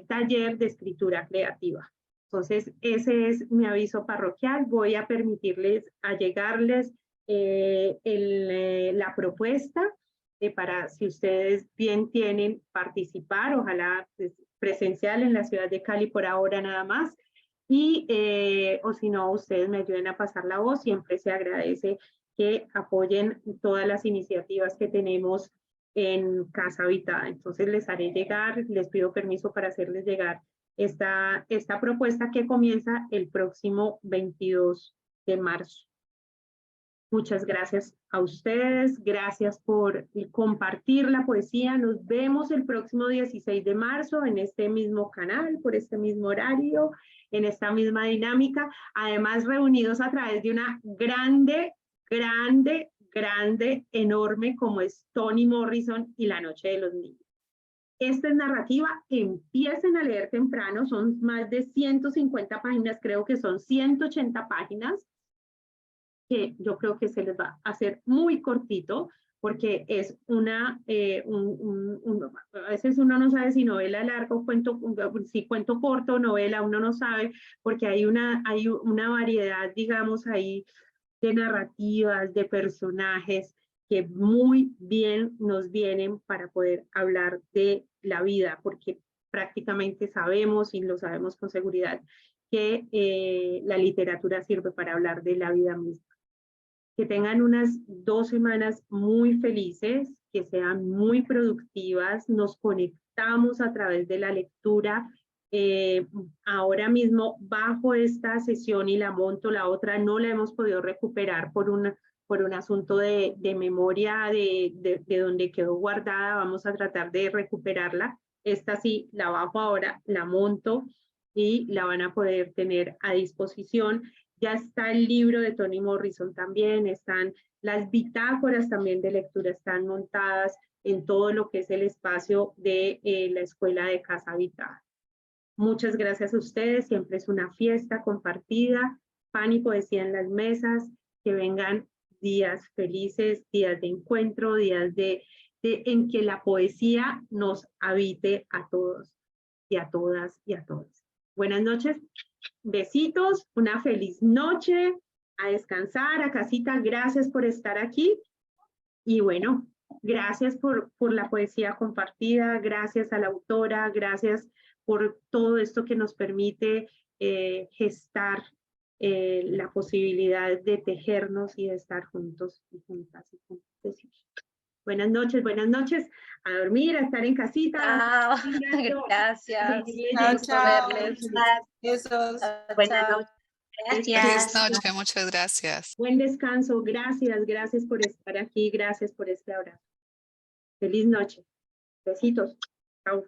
taller de escritura creativa. Entonces, ese es mi aviso parroquial. Voy a permitirles allegarles la propuesta para, si ustedes bien tienen, participar, ojalá presencial en la ciudad de Cali por ahora nada más, y o si no, ustedes me ayuden a pasar la voz. Siempre se agradece que apoyen todas las iniciativas que tenemos en Casa Habitada. Entonces les haré llegar, les pido permiso para hacerles llegar esta propuesta que comienza el próximo 22 de marzo. Muchas gracias a ustedes, gracias por compartir la poesía. Nos vemos el próximo 16 de marzo en este mismo canal, por este mismo horario, en esta misma dinámica, además reunidos a través de una grande, enorme como es Toni Morrison y La Noche de los Niños. Esta es narrativa, empiecen a leer temprano, son más de 150 páginas, creo que son 180 páginas, que yo creo que se les va a hacer muy cortito, porque es a veces uno no sabe si novela larga o si cuento corto o novela, uno no sabe, porque hay una variedad, digamos, ahí de narrativas, de personajes que muy bien nos vienen para poder hablar de la vida, porque prácticamente sabemos, y lo sabemos con seguridad, que la literatura sirve para hablar de la vida misma. Que tengan unas 2 semanas muy felices, que sean muy productivas, nos conectamos a través de la lectura. Ahora mismo bajo esta sesión y la monto, la otra no la hemos podido recuperar por un asunto de memoria de donde quedó guardada. Vamos a tratar de recuperarla. Esta sí, la bajo ahora, la monto y la van a poder tener a disposición. Ya está el libro de Toni Morrison también, están las bitácoras también de lectura, están montadas en todo lo que es el espacio de la Escuela de Casa Habitada. Muchas gracias a ustedes, siempre es una fiesta compartida, pan y poesía en las mesas, que vengan días felices, días de encuentro, días en que la poesía nos habite a todos y a todas y a todos. Buenas noches, besitos, una feliz noche, a descansar, a casita, gracias por estar aquí y bueno, gracias por la poesía compartida, gracias a la autora, gracias por todo esto que nos permite gestar la posibilidad de tejernos y de estar juntos y juntas y juntos. Buenas noches, a dormir, a estar en casita. Chao. Gracias. Chao. Verles. Besos. Buenas noches. Feliz Gracias. noche, muchas gracias. Buen descanso, gracias por estar aquí, gracias por este abrazo. Feliz noche, besitos, chao.